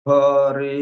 हरि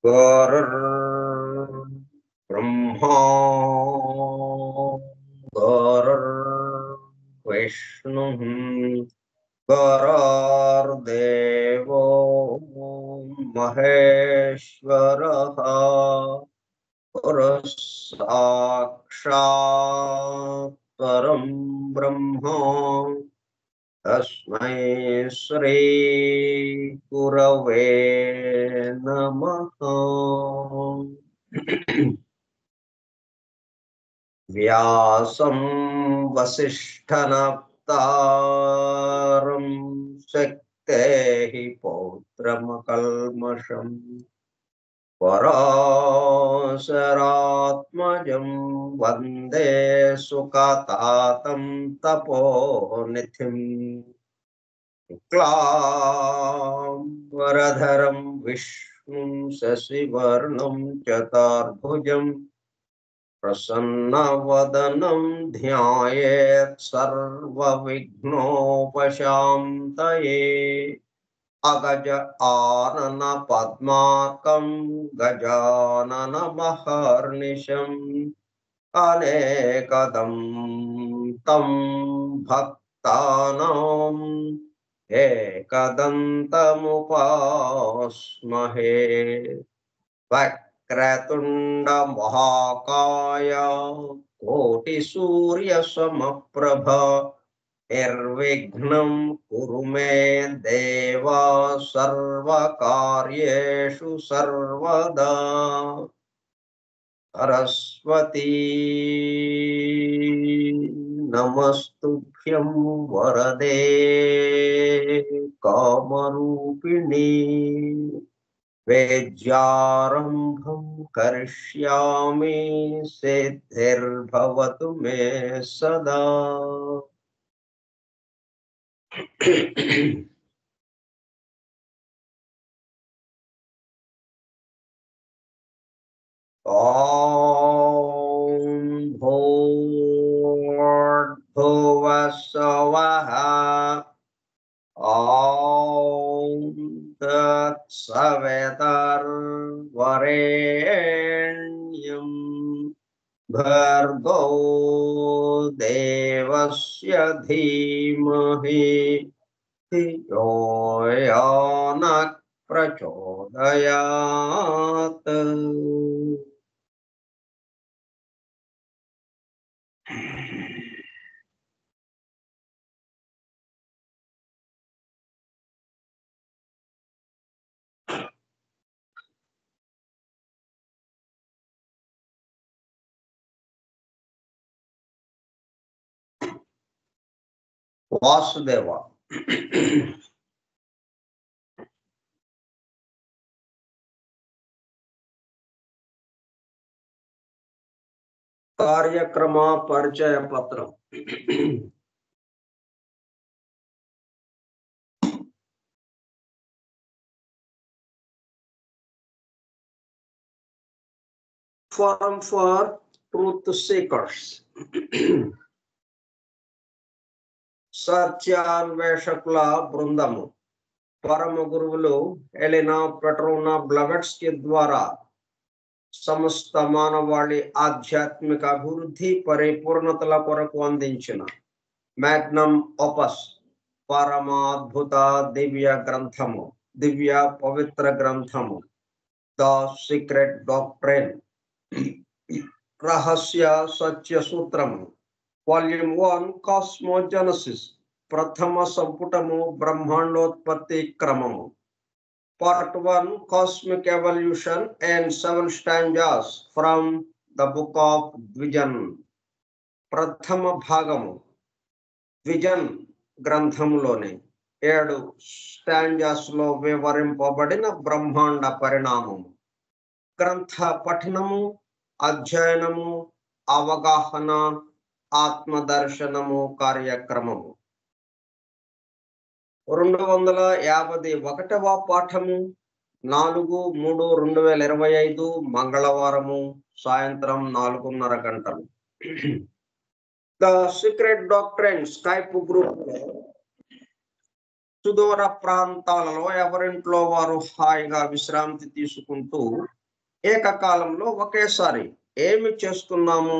गुरुर्ब्रह्मा गुरुर्विष्णुः गुरुर्देवो महेश्वरः गुरुः साक्षात् परं ब्रह्म तस्मै श्री गुरवे नमः। व्यासं वसिष्ठनप्तारं शक्तेः पौत्रमकल्मषम् पराशरात्मजं वन्दे सुखतातं तपोनिधिम् शुक्लाम्बरधरं विष्णुं शशिवर्णं चतुर्भुजं प्रसन्नवदनं ध्यायेत् सर्वविघ्नोपशान्तये। अगज आनन पद्माकं गजाननमहर्निशम् अनेकदं तं भक्तानाम् एकदन्तमुपास्महे। वक्रतुण्ड महाकाय कोटिसूर्यसमप्रभ निर्विघ्नं कुरु मे देव सर्वकार्येषु सर्वदा। सरस्वती नमस्तुभ्यं वरदे कामरूपिणी वेद्यारम्भं करिष्यामि सिद्धिर्भवतु मे सदा। ॐ भूर्भुवः स्वः ॐ तत्सवितुर्वरेण्यं भर्गो देवस्य धीमहि धियो यो नः प्रचोदयात्। वासुदेव कार्यक्रम परिचय पत्र। forum for truth seekers. సత్యాన్వేషకుల బృందము పరమ గురువులు ఎలినా పెట్రోనా బ్లవెట్స్కీ ద్వారా సమస్త మానవాళి ఆధ్యాత్మిక అభివృద్ధి పరిపూర్ణతల కొరకు అందించిన మ్యాగ్నమ్ ఓపస్ పరమాద్భుత దివ్య గ్రంథము, దివ్య పవిత్ర గ్రంథము ద సీక్రెట్ డాక్ట్రైన్, రహస్య సత్య సూత్రము, వాల్యూమ్ 1 కాస్మోజెనసిస్, ప్రథమ సంపుటము బ్రహ్మాండోత్పత్తి క్రమము, part 1 cosmic evolution and 7 stanzas from the book of Dzyan, ప్రథమ భాగము ద్విజన్ గ్రంథములోని 7 స్టాంజాస్ లో వివరింపబడిన బ్రహ్మాండ పరిణామము, గ్రంథ పఠనము, అధ్యయనము, అవగాహన, ఆత్మదర్శనము కార్యక్రమము. 251వ పాఠము 4/3/2025 మంగళవారము సాయంత్రం 4:30 గంటలు. The secret doctrine Skype group సుదూర ప్రాంతాలలో ఎవరింట్లో వారు హాయిగా విశ్రాంతి తీసుకుంటూ ఏకకాలంలో ఒకేసారి ఏమి చేస్తున్నాము,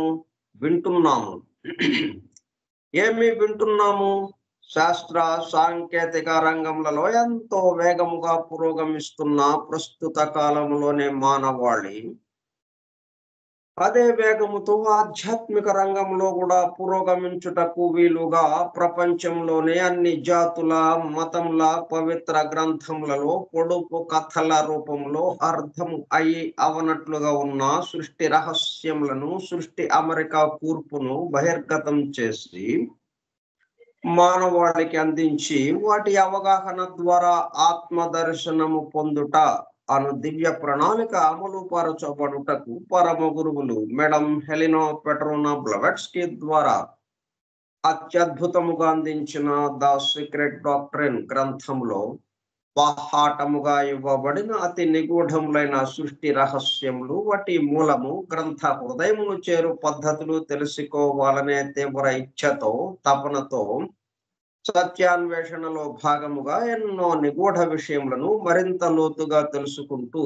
వింటున్నాము. ఏమి వింటున్నాము? శాస్త్ర సాంకేతిక రంగంలో ఎంతో వేగముగా పురోగమిస్తున్న ప్రస్తుత కాలంలోనే మానవాళి అదే వేగముతో ఆధ్యాత్మిక రంగంలో కూడా పురోగమించుటకు వీలుగా ప్రపంచంలోనే అన్ని జాతుల మతముల పవిత్ర గ్రంథములలో పొడుపు కథల రూపంలో అర్థం అయి అవనట్లుగా ఉన్న సృష్టి రహస్యములను, సృష్టి అమెరికా కూర్పును బహిర్గతం చేసి మానవాళికి అందించి వాటి అవగాహన ద్వారా ఆత్మదర్శనము పొందుట అను దివ్య ప్రణాళిక అమలు పరచబడుటకు పరమ గురువులు మేడం హెలినా పెట్రోనా బ్లవెట్స్కీ ద్వారా అత్యద్భుతముగా అందించిన ద సీక్రెట్ డాక్ట్రైన్ గ్రంథంలో బాహాటముగా ఇవ్వబడిన అతి నిగూఢములైన సృష్టి రహస్యములు, వాటి మూలము, గ్రంథ హృదయమును చేరు పద్ధతులు తెలుసుకోవాలనే తీవ్ర ఇచ్ఛతో, తపనతో సత్యాన్వేషణలో భాగముగా ఎన్నో నిగూఢ విషయములను మరింత లోతుగా తెలుసుకుంటూ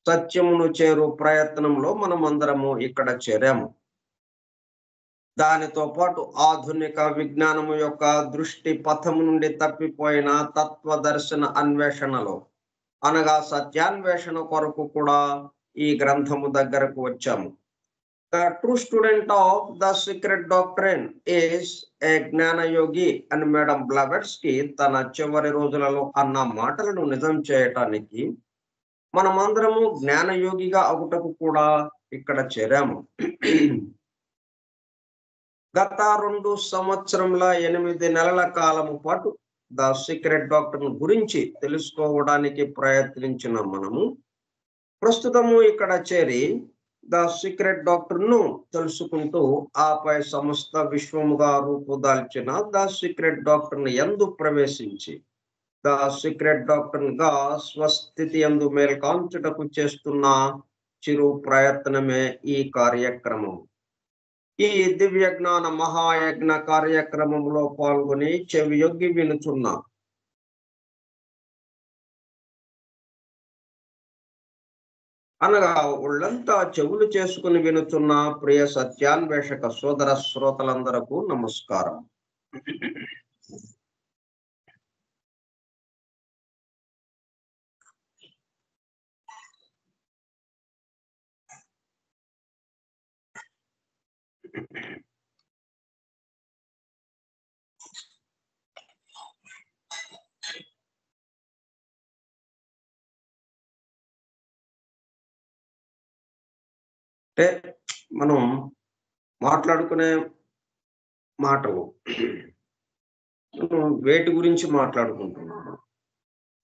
సత్యమును చేరు ప్రయత్నంలో మనమందరము ఇక్కడ చేరాము. దానితో పాటు ఆధునిక విజ్ఞానము యొక్క దృష్టి పథము నుండి తప్పిపోయిన తత్వదర్శన అన్వేషణలో అనగా సత్యాన్వేషణ కొరకు కూడా ఈ గ్రంథము దగ్గరకు వచ్చాము. The true student of the secret doctrine is a జ్ఞానయోగి అని మేడం బ్లవెట్స్కీ తన చివరి రోజులలో అన్న మాటలను నిజం చేయటానికి మనమందరము జ్ఞానయోగిగా అవుటకు కూడా ఇక్కడ చేరాము. గత 2 సంవత్సరముల 8 నెలల కాలము పాటు ద సీక్రెట్ డాక్ట్రైన్ గురించి తెలుసుకోవడానికి ప్రయత్నించిన మనము ప్రస్తుతము ఇక్కడ చేరి ద సీక్రెట్ డాక్ట్రైన్ ను తెలుసుకుంటూ ఆపై సమస్త విశ్వముగా రూపుదాల్చిన ద సీక్రెట్ డాక్ట్రైన్ యందు ప్రవేశించి ద సీక్రెట్ డాక్ట్రైన్ గా స్వస్థితి యందు మేల్కాంచుటకు చేస్తున్న చిరు ప్రయత్నమే ఈ కార్యక్రమం. ఈ దివ్య జ్ఞాన మహాయజ్ఞ కార్యక్రమంలో పాల్గొని చెవియొగ్గి వినుచున్న అనగా ఒళ్ళంతా చెవులు చేసుకుని వినుచున్న ప్రియ సత్యాన్వేషక సోదర శ్రోతలందరకు నమస్కారం. అంటే మనం మాట్లాడుకునే మాటలు వేటి గురించి మాట్లాడుకుంటున్నాము,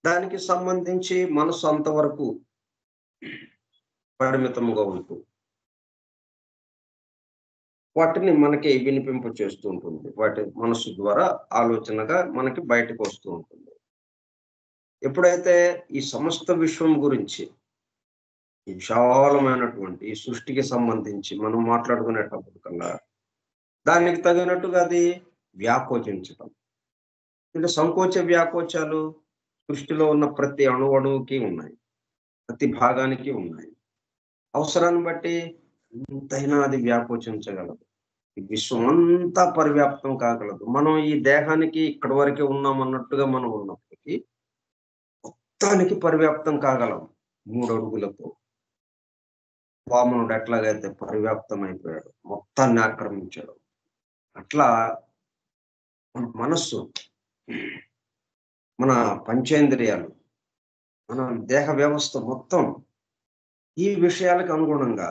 దానికి సంబంధించి మనసు అంతవరకు పరిమితముగా ఉంటూ వాటిని మనకి వినిపింప చేస్తూ ఉంటుంది. వాటి మనసు ద్వారా ఆలోచనగా మనకి బయటకు వస్తూ ఉంటుంది. ఎప్పుడైతే ఈ సమస్త విశ్వం గురించి ఈ విశాలమైనటువంటి ఈ సృష్టికి సంబంధించి మనం మాట్లాడుకునేటప్పుడు కల్లా దానికి తగినట్టుగా అది వ్యాకోచించటం. అంటే సంకోచ వ్యాకోచాలు సృష్టిలో ఉన్న ప్రతి అణువుకి ఉన్నాయి. ప్రతి భాగానికి ఉన్నాయి. అవసరాన్ని బట్టి ఎంతైనా అది వ్యాకోచించగలదు. ఈ విశ్వం అంతా పరివ్యాప్తం కాగలదు. మనం ఈ దేహానికి ఇక్కడి వరకే ఉన్నాం అన్నట్టుగా మనం ఉన్నప్పటికీ మొత్తానికి పరివ్యాప్తం కాగలం 3 అడుగులతో. వామనుడు ఎట్లాగైతే పరివ్యాప్తం అయిపోయాడు, మొత్తాన్ని ఆక్రమించాడు. అట్లా మన మనస్సు, మన పంచేంద్రియాలు, మన దేహ వ్యవస్థ మొత్తం ఈ విషయాలకు అనుగుణంగా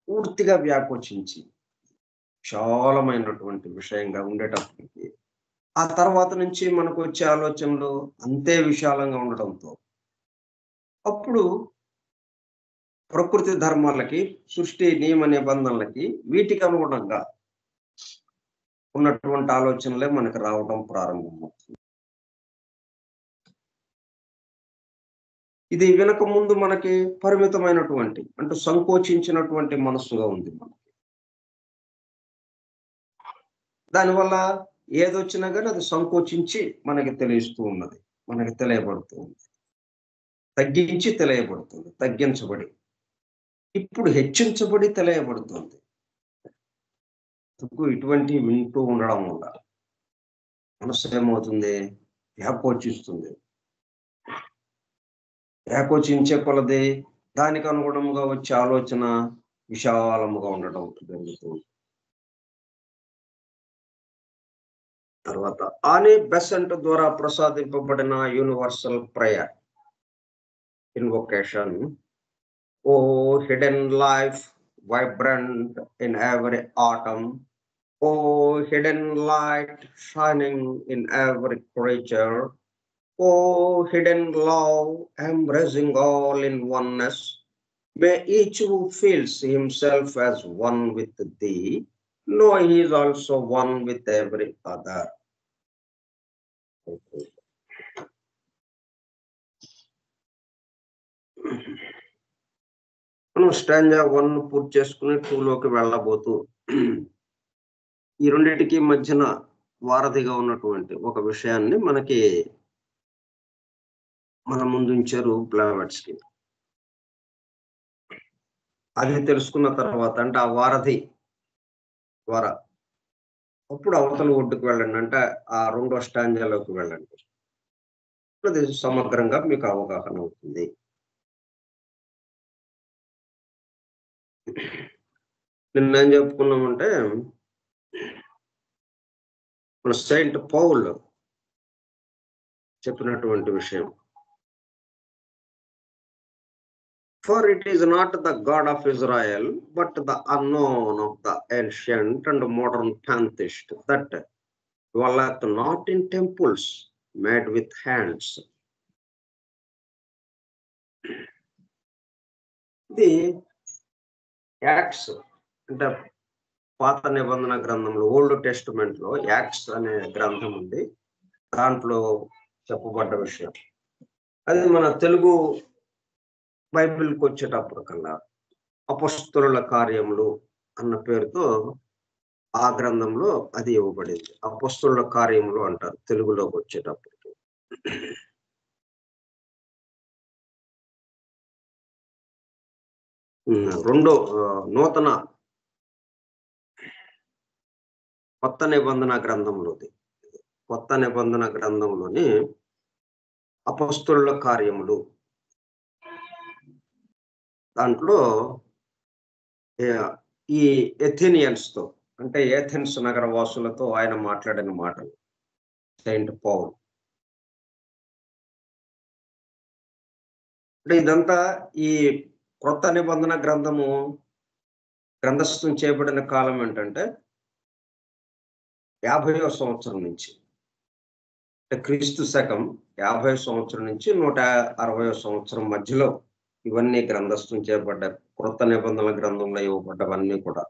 పూర్తిగా వ్యాకోచించి విశాలమైనటువంటి విషయంగా ఉండేటప్పటికి ఆ తర్వాత నుంచి మనకు వచ్చే ఆలోచనలు అంతే విశాలంగా ఉండడంతో అప్పుడు ప్రకృతి ధర్మాలకి, సృష్టి నియమ నిబంధనలకి వీటికి అనుగుణంగా ఉన్నటువంటి ఆలోచనలే మనకు రావడం ప్రారంభమవుతుంది. ఇది వినక ముందు మనకి పరిమితమైనటువంటి అంటే సంకోచించినటువంటి మనస్సుగా ఉంది మనకి. దానివల్ల ఏదొచ్చినా కానీ అది సంకోచించి మనకి తెలియస్తూ ఉన్నది, మనకి తెలియబడుతూ ఉంది, తగ్గించి తెలియబడుతుంది, తగ్గించబడి ఇప్పుడు హెచ్చించబడి తెలియబడుతుంది. ఇటువంటి వింటూ ఉండడం వల్ల మనసు ఏమవుతుంది, వ్యాకోచిస్తుంది. వ్యాకోచించే కొలది దానికి అనుగుణంగా వచ్చే ఆలోచన విశాలముగా ఉండడం జరుగుతుంది. తర్వాత ఆనే బెసెంట్ ద్వారా ప్రసాదింపబడిన universal prayer invocation. O hidden life vibrant in every atom, oh hidden light shining in every creature, oh hidden love embracing all in oneness, may each who feels himself as one with thee know he is also one with every other. మనం stanza 1 పూర్తి చేసుకుని 2లోకి వెళ్ళబోతూ ఈ రెండింటికి మధ్యన వారధిగా ఉన్నటువంటి ఒక విషయాన్ని మనకి మన ముందుంచారు బ్లావెట్స్కి. అది తెలుసుకున్న తర్వాత అంటే ఆ వారధి ద్వారా అప్పుడు అవతల ఒడ్డుకు వెళ్ళండి, అంటే ఆ 2వ స్టాంజాలోకి వెళ్ళండి. అది సమగ్రంగా మీకు అవగాహన అవుతుంది. నిన్నేం చెప్పుకున్నామంటే సెయింట్ పౌల్ చెప్పినటువంటి విషయం, for it is not the God of Israel but the unknown of the ancient and modern pantheist that dwelleth not in temples made with hands. ఇది యాక్ట్స్ అంటే పాత నిబంధన గ్రంథంలో ఓల్డ్ టెస్టిమెంట్ లో యాక్ట్స్ అనే గ్రంథం ఉంది. దాంట్లో చెప్పబడ్డ విషయం అది మన తెలుగు బైబిల్కి వచ్చేటప్పుడు కల్లా అపొస్తలుల కార్యములు అన్న పేరుతో ఆ గ్రంథంలో అది ఇవ్వబడింది. అపొస్తలుల కార్యములు అంటారు తెలుగులోకి వచ్చేటప్పుడు. రెండో నూతన కొత్త నిబంధన గ్రంథంలోది, కొత్త నిబంధన గ్రంథంలోని అపొస్తలుల కార్యములు దాంట్లో ఈ ఎథెనియన్స్ తో అంటే ఏథెన్స్ నగర వాసులతో ఆయన మాట్లాడిన మాటలు సెయింట్ పౌల్. అంటే ఇదంతా ఈ కొత్త నిబంధన గ్రంథము గ్రంథస్థం చేయబడిన కాలం ఏంటంటే 50వ సంవత్సరం నుంచి, అంటే క్రీస్తు శకం 50వ సంవత్సరం నుంచి 160వ సంవత్సరం మధ్యలో ఇవన్నీ గ్రంథస్థం చేయబడ్డ కొత్త నిబంధనల గ్రంథంలో ఇవ్వబడ్డవన్నీ కూడా.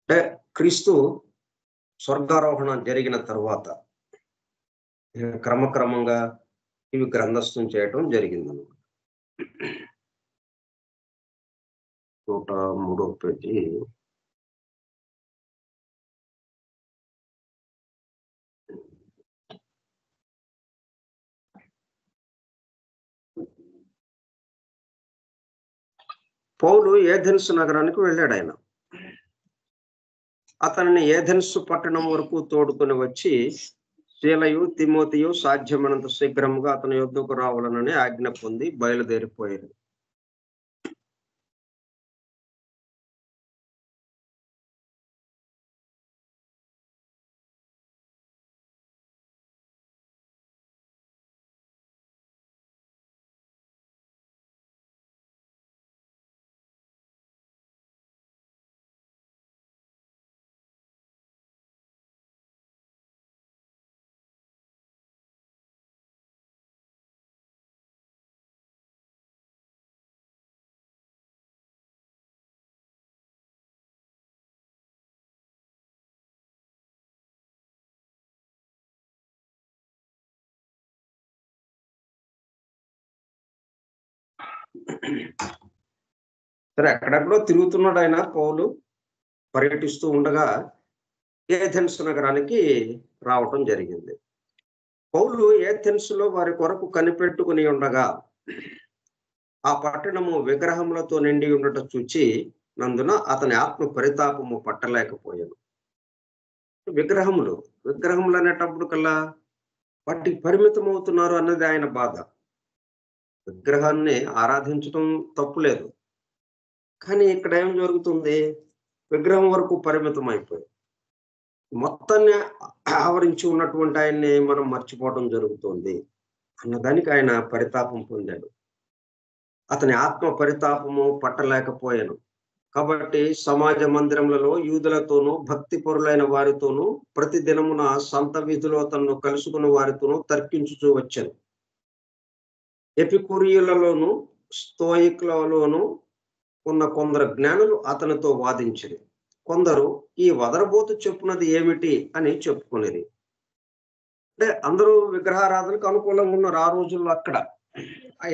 అంటే క్రీస్తు స్వర్గారోహణ జరిగిన తర్వాత క్రమక్రమంగా ఇవి గ్రంథస్థం చేయటం జరిగింది. 103వ పేజీ. పౌలు ఏథెన్స్ నగరానికి వెళ్ళాడు. ఆయన అతనిని ఏథెన్స్ పట్టణం వరకు తోడుకొని వచ్చి శీలయు తిమోతియు సాధ్యమైనంత శీఘ్రముగా అతని యొద్దకు రావాలనని ఆజ్ఞ పొంది బయలుదేరిపోయారు. సరే, అక్కడెక్కడో తిరుగుతున్నాడు ఆయన. పౌలు పర్యటిస్తూ ఉండగా ఏథెన్స్ నగరానికి రావటం జరిగింది. పౌలు ఏథెన్స్ లో వారి కొరకు కనిపెట్టుకుని ఉండగా ఆ పట్టణము విగ్రహములతో నిండి ఉండట చూచి నందున అతని ఆత్మ పరితాపము పట్టలేకపోయాను. విగ్రహములు అనేటప్పుడు కల్లా వాటికి పరిమితం అవుతున్నారు అన్నది ఆయన బాధ. విగ్రహాన్ని ఆరాధించడం తప్పులేదు, కానీ ఇక్కడ ఏం జరుగుతుంది? విగ్రహం వరకు పరిమితం అయిపోయి మొత్తాన్ని ఆవరించి ఉన్నటువంటి ఆయన్ని మనం మర్చిపోవడం జరుగుతుంది అన్నదానికి ఆయన పరితాపం పొందాడు. అతని ఆత్మ పరితాపము పట్టలేకపోయాను. కాబట్టి సమాజ మందిరములలో యూదులతోనూ భక్తి పరులైన వారితోనూ ప్రతి దినమున సంత వీధిలో తనను కలుసుకున్న వారితోనూ తర్కించుచూ వచ్చాను. ఎపికూరియులలోను స్తోయికులలోను ఉన్న కొందరు జ్ఞానులు అతనితో వాదించిరి. కొందరు ఈ వదరబోతు చెప్పున్నది ఏమిటి అని చెప్పుకునేది. అంటే అందరూ విగ్రహారాధనకు అనుకూలంగా ఉన్నారు ఆ రోజుల్లో. అక్కడ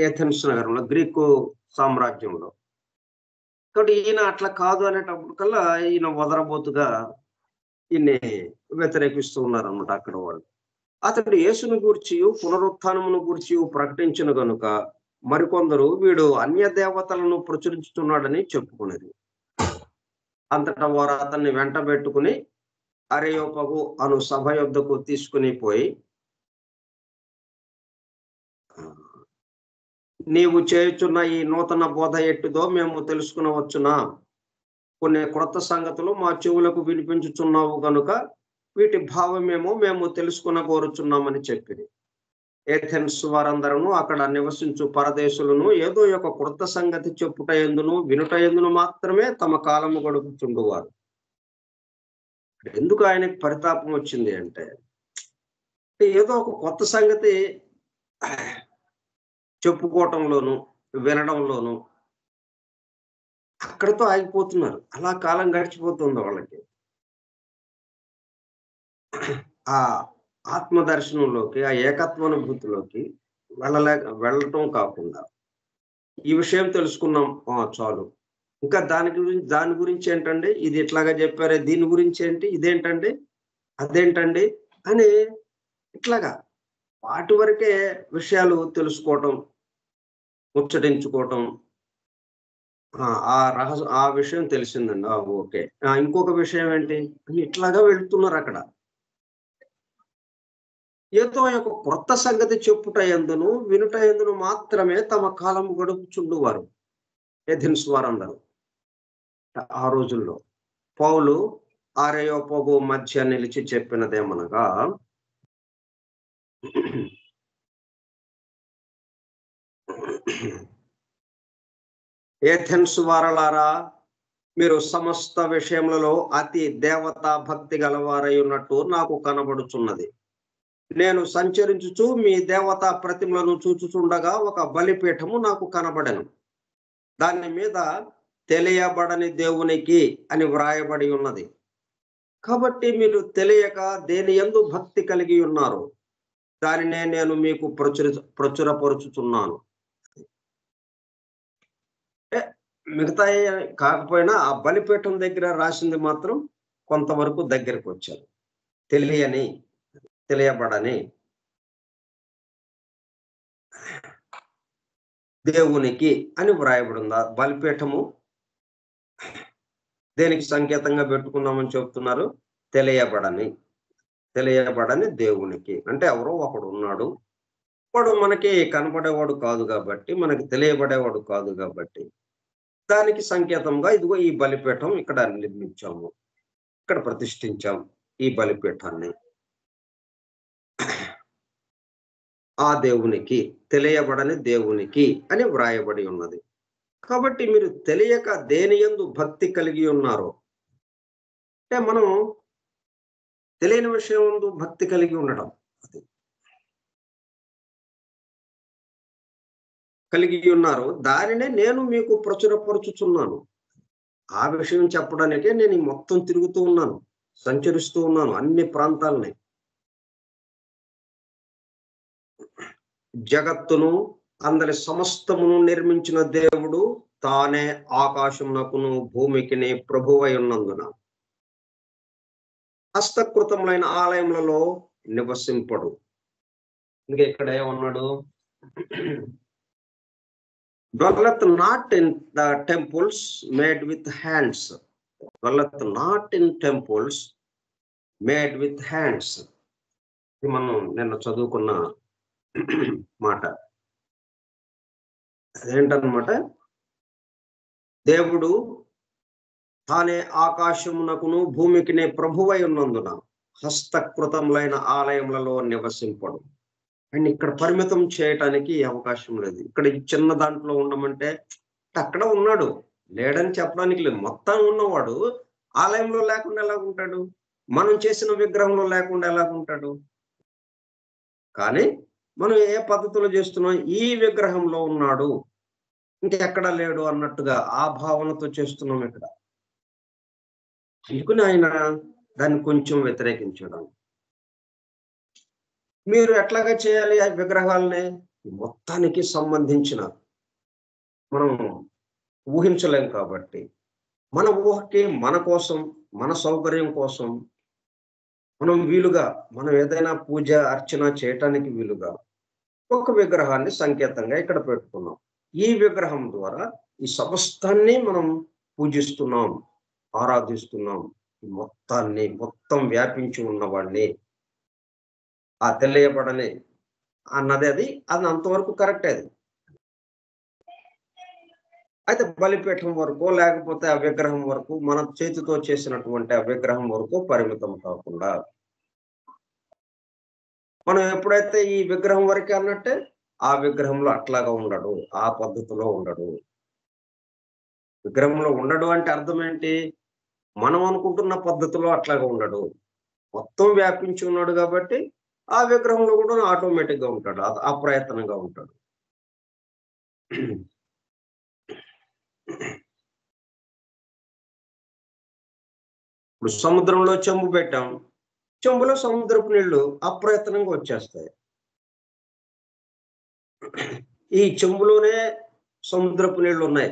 ఏథెన్స్ నగరంలో, గ్రీకు సామ్రాజ్యంలో. కాబట్టి ఈయన అట్లా కాదు అనేటప్పుడు కల్లా ఈయన వదరబోతుగా ఈయన్ని వ్యతిరేకిస్తూ ఉన్నారు అన్నమాట అక్కడ వాళ్ళు. అతడు యేసును గూర్చియు పునరుత్థానమును గూర్చియు ప్రకటించిన గనుక మరికొందరు వీడు అన్య దేవతలను ప్రచురించుతున్నాడని చెప్పుకునేది. అంతటా వారు అతన్ని వెంట పెట్టుకుని అరెయోపగు అను సభ యొద్దకు తీసుకుని పోయి, నీవు చేయుచున్న ఈ నూతన బోధ ఎట్టిదో మేము తెలుసుకునవచ్చునా? కొన్ని క్రొత్త సంగతులు మా చెవులకు వినిపించుచున్నావు గనుక వీటి భావమేమో మేము తెలుసుకునగోరుచున్నామని చెప్పింది. ఏథెన్స్ వారందరూ అక్కడ నివసించు పరదేశులను ఏదో ఒక క్రొత్త సంగతి చెప్పుట ఎందును వినుట ఎందును మాత్రమే తమ కాలము గడుపుతుండేవారు. ఎందుకు ఆయనకి పరితాపం వచ్చింది అంటే, ఏదో ఒక కొత్త సంగతి చెప్పుకోవటంలోను వినడంలోను అక్కడితో ఆగిపోతున్నారు. అలా కాలం గడిచిపోతుంది వాళ్ళకి. ఆ ఆత్మదర్శనంలోకి, ఆ ఏకత్వానుభూతిలోకి వెళ్ళటం కాకుండా ఈ విషయం తెలుసుకున్నాం చాలు, ఇంకా దాని గురించి ఏంటండి, ఇది ఇట్లాగా చెప్పారే, దీని గురించి ఏంటి, ఇదేంటండి, అదేంటండి అని ఇట్లాగా వాటి వరకే విషయాలు తెలుసుకోవటం, ముచ్చటించుకోవటం. ఆ విషయం తెలిసిందండి, ఓకే, ఇంకొక విషయం ఏంటి అని ఇట్లాగా వెళ్తున్నారు. అక్కడ ఏదో ఒక క్రొత్త సంగతి చెప్పుట ఎందును వినుట ఎందును మాత్రమే తమ కాలం గడుపుచుండువారు ఏథెన్స్ వారందరూ. ఆ రోజుల్లో పౌలు అరెయోపగు మధ్య నిలిచి చెప్పినదేమనగా, ఏథెన్స్ వారలారా, మీరు సమస్త విషయములలో అతి దేవతా భక్తి గలవారై ఉన్నట్టు నాకు కనబడుచున్నది. నేను సంచరించుచు మీ దేవతా ప్రతిమలను చూచుచుండగా ఒక బలిపీఠము నాకు కనబడెను. దాని మీద తెలియబడని దేవునికి అని వ్రాయబడి ఉన్నది. కాబట్టి మీరు తెలియక దేని యందు భక్తి కలిగి ఉన్నారు. దానినే నేను మీకు ప్రచురపరుచుతున్నాను. అంటే మిగతాయి కాకపోయినా ఆ బలిపీఠం దగ్గర రాసింది మాత్రం కొంతవరకు దగ్గరికి వచ్చారు. తెలియబడని దేవునికి అని వ్రాయబడింది. ఆ బలిపీఠము దేనికి సంకేతంగా పెట్టుకున్నామని చెప్తున్నారు? తెలియబడని దేవునికి. అంటే ఎవరో ఒకడు ఉన్నాడు. వాడు మనకి కనపడేవాడు కాదు గాబట్టి, మనకి తెలియబడేవాడు కాదు గాబట్టి, దానికి సంకేతంగా ఇదిగో ఈ బలిపీఠం ఇక్కడ నిర్మించాము. ఇక్కడ ప్రతిష్ఠించాం ఈ బలిపీఠాన్ని. ఆ దేవునికి, తెలియబడని దేవునికి అని వ్రాయబడి ఉన్నది. కాబట్టి మీరు తెలియక దేనియందు భక్తి కలిగి ఉన్నారో, అంటే మనం తెలియని విషయం యందు భక్తి కలిగి ఉండడం. అది. కలిగి ఉన్నారు. దానినే నేను మీకు ప్రచురపరుచుచున్నాను. ఆ విషయం చెప్పడానికే నేను ఈ మొత్తం తిరుగుతూ ఉన్నాను. సంచరిస్తూ ఉన్నాను అన్ని ప్రాంతాలని. జగత్తును, అందరి సమస్తమును నిర్మించిన దేవుడు తానే ఆకాశమునకును, భూమికిని ప్రభువై ఉన్నందున హస్తకృతములైన ఆలయములలో నివసింపడు. ఇంకా ఇక్కడ ఏమన్నాడు? dwelleth not in the temples made with hands. Dwelleth not in temples made with hands. ఇది మనం నిన్న చదువుకున్న మాట. అదేంటన్నమాట? దేవుడు తానే ఆకాశమునకును భూమికినే ప్రభువై ఉన్నందున హస్తకృతములైన ఆలయములలో నివసింపడు. అండ్ ఇక్కడ పరిమితం చేయటానికి అవకాశం లేదు. ఇక్కడ ఈ చిన్న దాంట్లో ఉండమంటే అక్కడ ఉన్నాడు, లేడని చెప్పడానికి లేదు. మొత్తం ఉన్నవాడు ఆలయంలో లేకుండా ఎలాగుంటాడు? మనం చేసిన విగ్రహంలో లేకుండా ఎలాగుంటాడు? కానీ మనం ఏ పద్ధతిలో చేస్తున్నాం? ఈ విగ్రహంలో ఉన్నాడు, ఇంకెక్కడా లేడు అన్నట్టుగా ఆ భావనతో చేస్తున్నాం ఇక్కడ. అందుకని ఆయన దాన్ని కొంచెం వ్యతిరేకించడం. మీరు ఎట్లాగా చేయాలి ఆ విగ్రహాలని? మొత్తానికి సంబంధించిన మనం ఊహించలేం కాబట్టి, మన ఊహకి, మన కోసం, మన సౌకర్యం కోసం మనం వీలుగా, మనం ఏదైనా పూజ అర్చన చేయటానికి వీలుగా ఒక విగ్రహాన్ని సంకేతంగా ఇక్కడ పెట్టుకున్నాం. ఈ విగ్రహం ద్వారా ఈ సమస్తాన్ని మనం పూజిస్తున్నాం, ఆరాధిస్తున్నాం. మొత్తం వ్యాపించి ఉన్నవాడిని, ఆ తెలియబడని అన్నది అది అంతవరకు కరెక్టే. అది అయితే బలిపీఠం వరకు, లేకపోతే ఆ విగ్రహం వరకు, మన చేతితో చేసినటువంటి ఆ విగ్రహం వరకు పరిమితం కాకుండా, మనం ఎప్పుడైతే ఈ విగ్రహం వరకే అన్నట్టే ఆ విగ్రహంలో అట్లాగా ఉండడు, ఆ పద్ధతిలో ఉండడు. విగ్రహంలో ఉండడు అంటే అర్థం ఏంటి? మనం అనుకుంటున్న పద్ధతిలో అట్లాగా ఉండడు. మొత్తం వ్యాపించి ఉన్నాడు కాబట్టి ఆ విగ్రహంలో కూడా ఆటోమేటిక్ గా ఉంటాడు, అప్రయత్నంగా ఉంటాడు. ఇప్పుడు సముద్రంలో చెంబు పెట్టాం, చెంబులో సముద్రపు నీళ్లు అప్రయత్నంగా వచ్చేస్తాయి. ఈ చెంబులోనే సముద్రపు నీళ్లు ఉన్నాయి,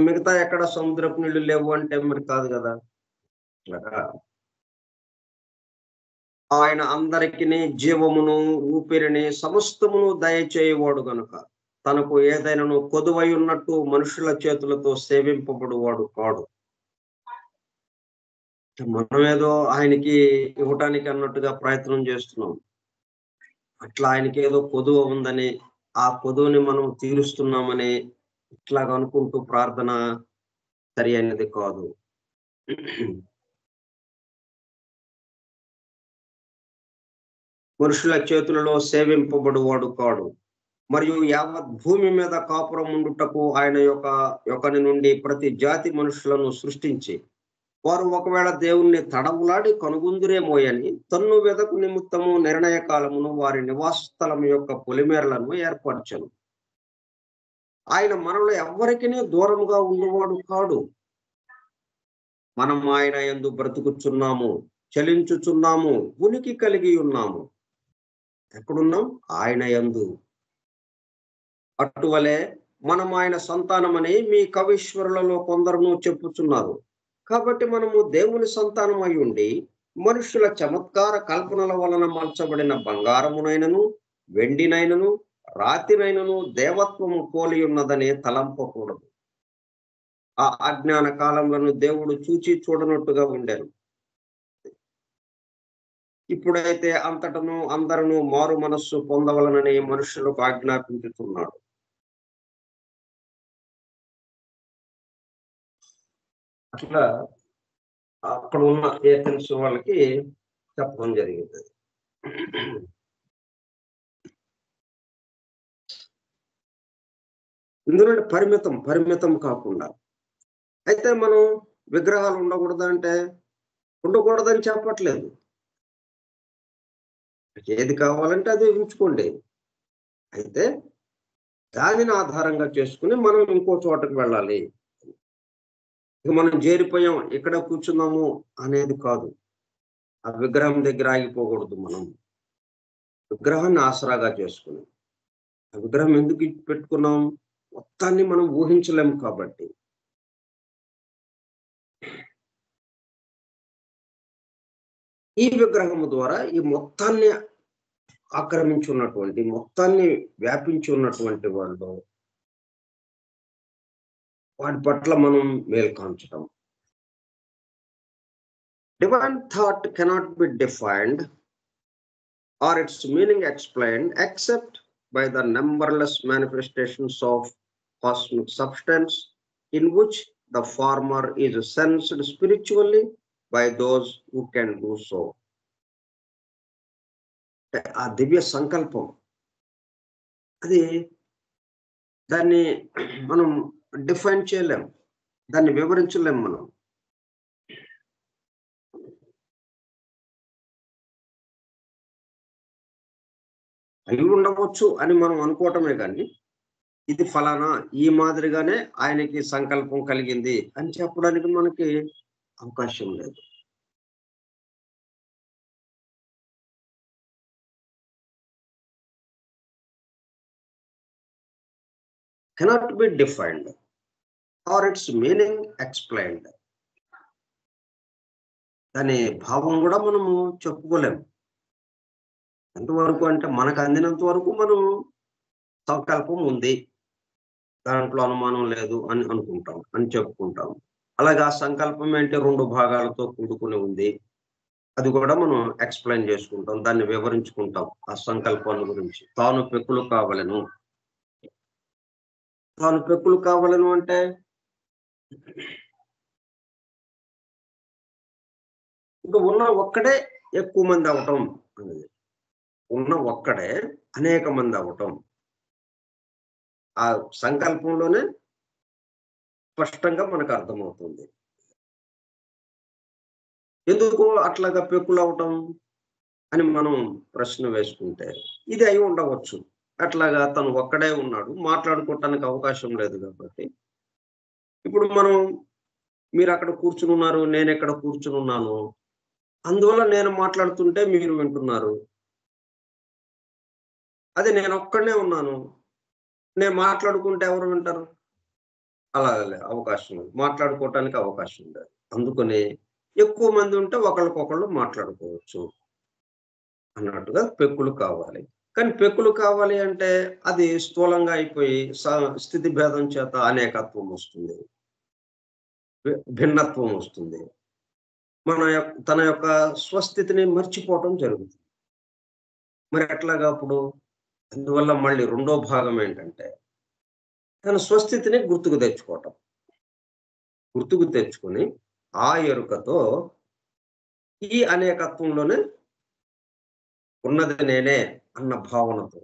మిగతా ఎక్కడ సముద్రపు నీళ్లు లేవు అంటే మరి కాదు కదా. ఆయన అందరికి జీవమును, ఊపిరిని, సమస్తమును దయచేయవాడు గనుక తనకు ఏదైనా కొదువై ఉన్నట్టు మనుషుల చేతులతో సేవింపబడువాడు కాడు. మనం ఏదో ఆయనకి ఇవ్వటానికి అన్నట్టుగా ప్రయత్నం చేస్తున్నాం. అట్లా ఆయనకి ఏదో కొదువ ఉందని, ఆ కొదువుని మనం తీరుస్తున్నామని ఇట్లాగ అనుకుంటూ ప్రార్థన సరి అయినది కాదు. మనుషుల చేతులలో సేవింపబడువాడు కాడు. మరియు యావత్ భూమి మీద కాపురం ఉండుటకు ఆయన యొక్కని నుండి ప్రతి జాతి మనుషులను సృష్టించి, వారు ఒకవేళ దేవుణ్ణి తడవులాడి కనుగొందురేమోయని తన్ను వెదకు నిమిత్తము నిర్ణయ కాలమును వారి నివాస స్థలం యొక్క పొలిమేరలను ఏర్పరచను. ఆయన మనలో ఎవ్వరికీ దూరముగా ఉండేవాడు కాడు. మనం ఆయన యందు బ్రతుకుచున్నాము, చలించుచున్నాము, ఉనికి కలిగి ఉన్నాము. ఎక్కడున్నాం? ఆయన యందు. అటువలే మనం ఆయన సంతానమని మీ కవీశ్వరులలో కొందరును చెప్పుచున్నారు. కాబట్టి మనము దేవుని సంతానం అయి ఉండి, మనుష్యుల చమత్కార కల్పనల వలన మలచబడిన బంగారమునైనను, వెండినైనను, రాతినైనను దేవత్వము పోలి ఉన్నదని తలంపకూడదు. ఆ అజ్ఞాన కాలంలో దేవుడు చూచి చూడనట్టుగా ఉండెను. ఇప్పుడైతే అంతటను అందరును మారు మనస్సు పొందవలనని మనుషులకు ఆజ్ఞాపించుతున్నాడు. అట్లా అక్కడ ఉన్న ఏథెన్స్ వాళ్ళకి చెప్పడం జరిగింది. ఇందులో పరిమితం కాకుండా. అయితే మనం విగ్రహాలు ఉండకూడదంటే ఉండకూడదని చెప్పట్లేదు. ఏది కావాలంటే అది ఉంచుకోండి. అయితే దానిని ఆధారంగా చేసుకొని మనం ఇంకో చోటకి వెళ్ళాలి. ఇక మనం చేరిపోయాం, ఇక్కడ కూర్చున్నాము అనేది కాదు. ఆ విగ్రహం దగ్గర ఆగిపోకూడదు మనం. విగ్రహాన్ని ఆసరాగా చేసుకుని. ఆ విగ్రహం ఎందుకు పెట్టుకున్నాం? మొత్తాన్ని మనం ఊహించలేము కాబట్టి. ఈ విగ్రహము ద్వారా ఈ మొత్తాన్ని ఆక్రమించి ఉన్నటువంటి, మొత్తాన్ని వ్యాపించి ఉన్నటువంటి వాళ్ళు, వాటి పట్ల మనం మేలు కాంచటం. Divine thought cannot be defined or its meaning explained except by the numberless manifestations of cosmic substance in which the former is sensed spiritually by those who can do so. ఆ దివ్య సంకల్పం అది దాన్ని మనం డిఫైన్ చేయలేం, దాన్ని వివరించలేం మనం. అయి ఉండవచ్చు అని మనం అనుకోవటమే కానీ ఇది ఫలానా ఈ మాదిరిగానే ఆయనకి సంకల్పం కలిగింది అని చెప్పడానికి మనకి అవకాశం లేదు. cannot be defined or its meaning explained. దాని భావం కూడా మనము చెప్పుకోలేము. ఎంతవరకు అంటే మనకు అందినంత వరకు మనం సంకల్పం ఉంది, దాంట్లో అనుమానం లేదు అని అనుకుంటాం, అని చెప్పుకుంటాం. అలాగే ఆ సంకల్పం అంటే 2 భాగాలతో కూడుకుని ఉంది. అది కూడా మనం ఎక్స్‌ప్లెయిన్ చేసుకుంటాం. దాన్ని వివరించుకుంటాం. ఆ సంకల్పాన్ని గురించి. తాను పెక్కులు కావలెను. తాను పెక్కులు కావలెను అంటే ఇంక ఉన్న ఒక్కడే ఎక్కువ మంది అవ్వటం అనేది. ఉన్న ఒక్కడే అనేక మంది అవ్వటం. ఆ సంకల్పంలోనే స్పష్టంగా మనకు అర్థమవుతుంది. ఎందుకు అట్లాగా పెక్కులు అవ్వటం అని మనం ప్రశ్న వేసుకుంటే, ఇది అయి ఉండవచ్చు. అట్లాగా తను ఒక్కడే ఉన్నాడు. మాట్లాడుకోవటానికి అవకాశం లేదు కాబట్టి. ఇప్పుడు మనం మీరక్కడ కూర్చునున్నారు, నేనిక్కడ కూర్చునున్నాను. అందువల్ల నేను మాట్లాడుతుంటే మీరు వింటున్నారు. అదే నేనొక్కడినే ఉన్నాను. నేను మాట్లాడుకుంటే ఎవరు వింటారు? అలాగలే అవకాశం లేదు. మాట్లాడుకోవటానికి అవకాశం లేదు. అందుకని ఎక్కువ మంది ఉంటే ఒకళ్ళకొకళ్ళు మాట్లాడుకోవచ్చు అన్నట్టుగా పెక్కులు కావాలి. కానీ పెక్కులు కావాలి అంటే అది స్థూలంగా అయిపోయి స్థితి భేదం చేత అనేకత్వం వస్తుంది. భిన్నత్వం వస్తుంది. తన యొక్క స్వస్థితిని మర్చిపోవటం జరుగుతుంది. మరి ఎట్లాగా అప్పుడు? అందువల్ల మళ్ళీ రెండో భాగం ఏంటంటే, తన స్వస్థితిని గుర్తుకు తెచ్చుకోవటం. గుర్తుకు తెచ్చుకొని, ఆ ఎరుకతో ఈ అనేకత్వంలోనే ఉన్నది నేనే అన్న భావనతో,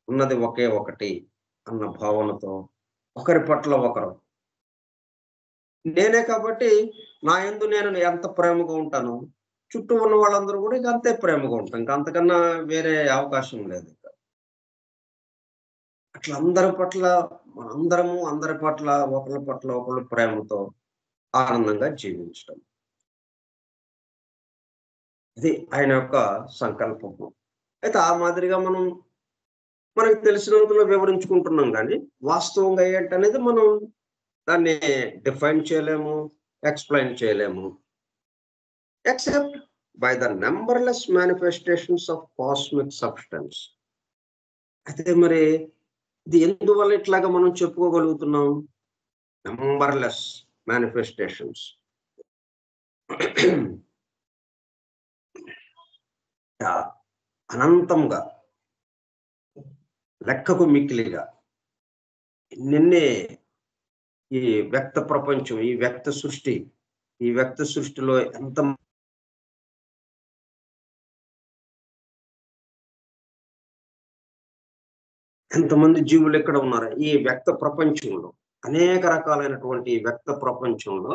ఉన్నది ఒకే ఒకటి అన్న భావనతో, ఒకరి పట్ల ఒకరు. నేనే కాబట్టి నా యందు నేను ఎంత ప్రేమగా ఉంటానో, చుట్టూ ఉన్న వాళ్ళందరూ కూడా ఇక అంతే ప్రేమగా ఉంటాం. ఇంక అంతకన్నా వేరే అవకాశం లేదు. అట్లా అందరి పట్ల మనందరము అందరి పట్ల ఒకళ్ళ పట్ల ఒకళ్ళు ప్రేమతో ఆనందంగా జీవించడం. ఇది ఆయన యొక్క సంకల్పము. అయితే ఆ మాదిరిగా మనకు తెలిసినంతలో వివరించుకుంటున్నాం కానీ వాస్తవంగా ఏంటనేది మనం దాన్ని డిఫైన్ చేయలేము, ఎక్స్‌ప్లెయిన్ చేయలేము. Except by the numberless manifestations of cosmic substance. అయితే మరి ఇది ఎందువల్ల ఇట్లాగా మనం చెప్పుకోగలుగుతున్నాం? నంబర్‌లెస్ మానిఫెస్టేషన్స్. అనంతంగా, లెక్కకు మిక్కిలిగా నిన్నే ఈ వ్యక్త ప్రపంచం, ఈ వ్యక్త సృష్టిలో ఎంతమంది జీవులు ఎక్కడ ఉన్నారు? ఈ వ్యక్త ప్రపంచంలో అనేక రకాలైనటువంటి ఈ వ్యక్త ప్రపంచంలో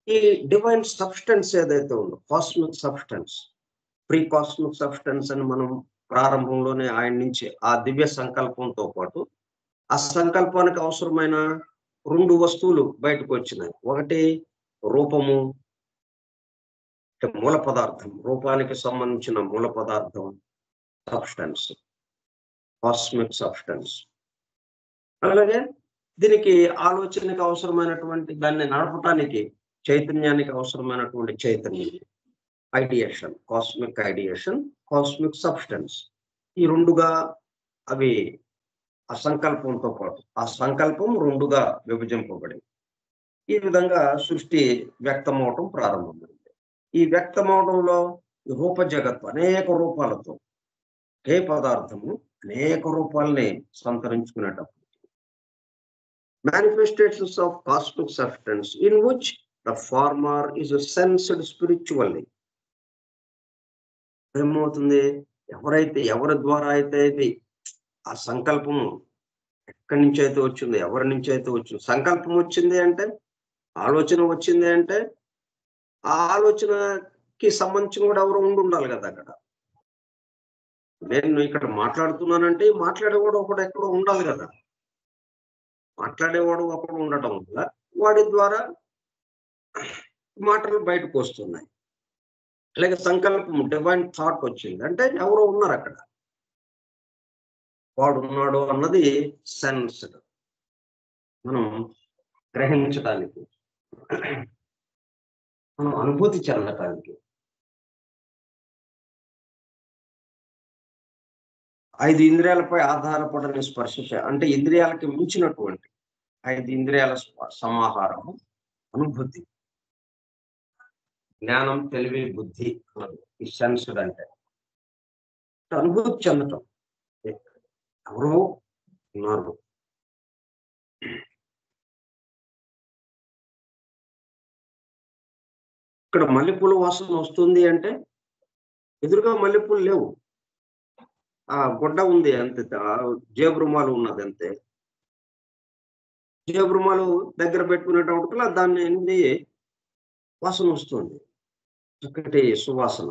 ఈ డివైన్ సబ్‌స్టెన్స్ ఏదైతే ఉందో, cosmic substance, pre cosmic substance అని మనం ప్రారంభంలోనే ఆయన నుంచి ఆ దివ్య సంకల్పంతో పాటు, ఆ సంకల్పానికి అవసరమైన 2 వస్తువులు బయటకొచ్చినాయి. ఒకటి రూపము, అంటే మూల పదార్థం. రూపానికి సంబంధించిన మూల పదార్థం సబ్‌స్టెన్స్, కాస్మిక్ సబ్‌స్టెన్స్. అలాగే దీనికి ఆలోచనకి అవసరమైనటువంటి దాన్ని నడపటానికి చైతన్యానికి అవసరమైనటువంటి చైతన్యం. Ideation, cosmic substance. ఈ 2గా అవి ఆ సంకల్పంతో పాటు, ఆ సంకల్పం 2గా విభజింపబడింది. ఈ విధంగా సృష్టి వ్యక్తమవటం ప్రారంభమైంది. ఈ వ్యక్తమవడంలో రూప జగత్తు అనేక రూపాలతో, ఒకే పదార్థము అనేక రూపాల్ని సంతరించుకునేటప్పుడు manifestations of cosmic substance in which the former is sensed spiritually. ఏమవుతుంది? ఎవరి ద్వారా అయితే ఇది ఆ సంకల్పము ఎక్కడి నుంచి అయితే వచ్చిందో, ఎవరి నుంచి అయితే వచ్చిందో, సంకల్పం వచ్చింది అంటే, ఆలోచన వచ్చింది అంటే, ఆ ఆలోచనకి సంబంధించిన కూడా ఎవరో ఉండాలి కదా అక్కడ. నేను ఇక్కడ మాట్లాడుతున్నానంటే మాట్లాడేవాడు ఒకడు ఎక్కడో ఉండాలి కదా. మాట్లాడేవాడు ఒకడు ఉండటం వల్ల వాడి ద్వారా మాటలు బయటకు వస్తున్నాయి. అలాగే సంకల్పం, డివైన్ థాట్ వచ్చింది అంటే ఎవరో ఉన్నారు అక్కడ. వాడున్నాడు అన్నది సెన్స్డ్, మనం గ్రహించడానికి, మనం అనుభూతి చెందటానికి. 5 ఇంద్రియాలపై ఆధారపడని స్పర్శ అంటే ఇంద్రియాలకి మించినటువంటి 5 ఇంద్రియాల సమాహారము అనుభూతి. జ్ఞానం, తెలివి, బుద్ధి అన్నది ఈ సెన్స్డ్ అంటే అనుభూతి చెందటం. ఎవరో ఉన్నారు. ఇక్కడ మల్లెపూల వాసన వస్తుంది అంటే ఎదురుగా మల్లెపూలు లేవు. ఆ గుడ్డ ఉంది అంతే. జేబురుమాలు ఉన్నది అంతే. జేబురుమాలు దగ్గర పెట్టుకునేటప్పటికల్లా దాని నుండి వాసన వస్తుంది. చక్కటి సువాసన,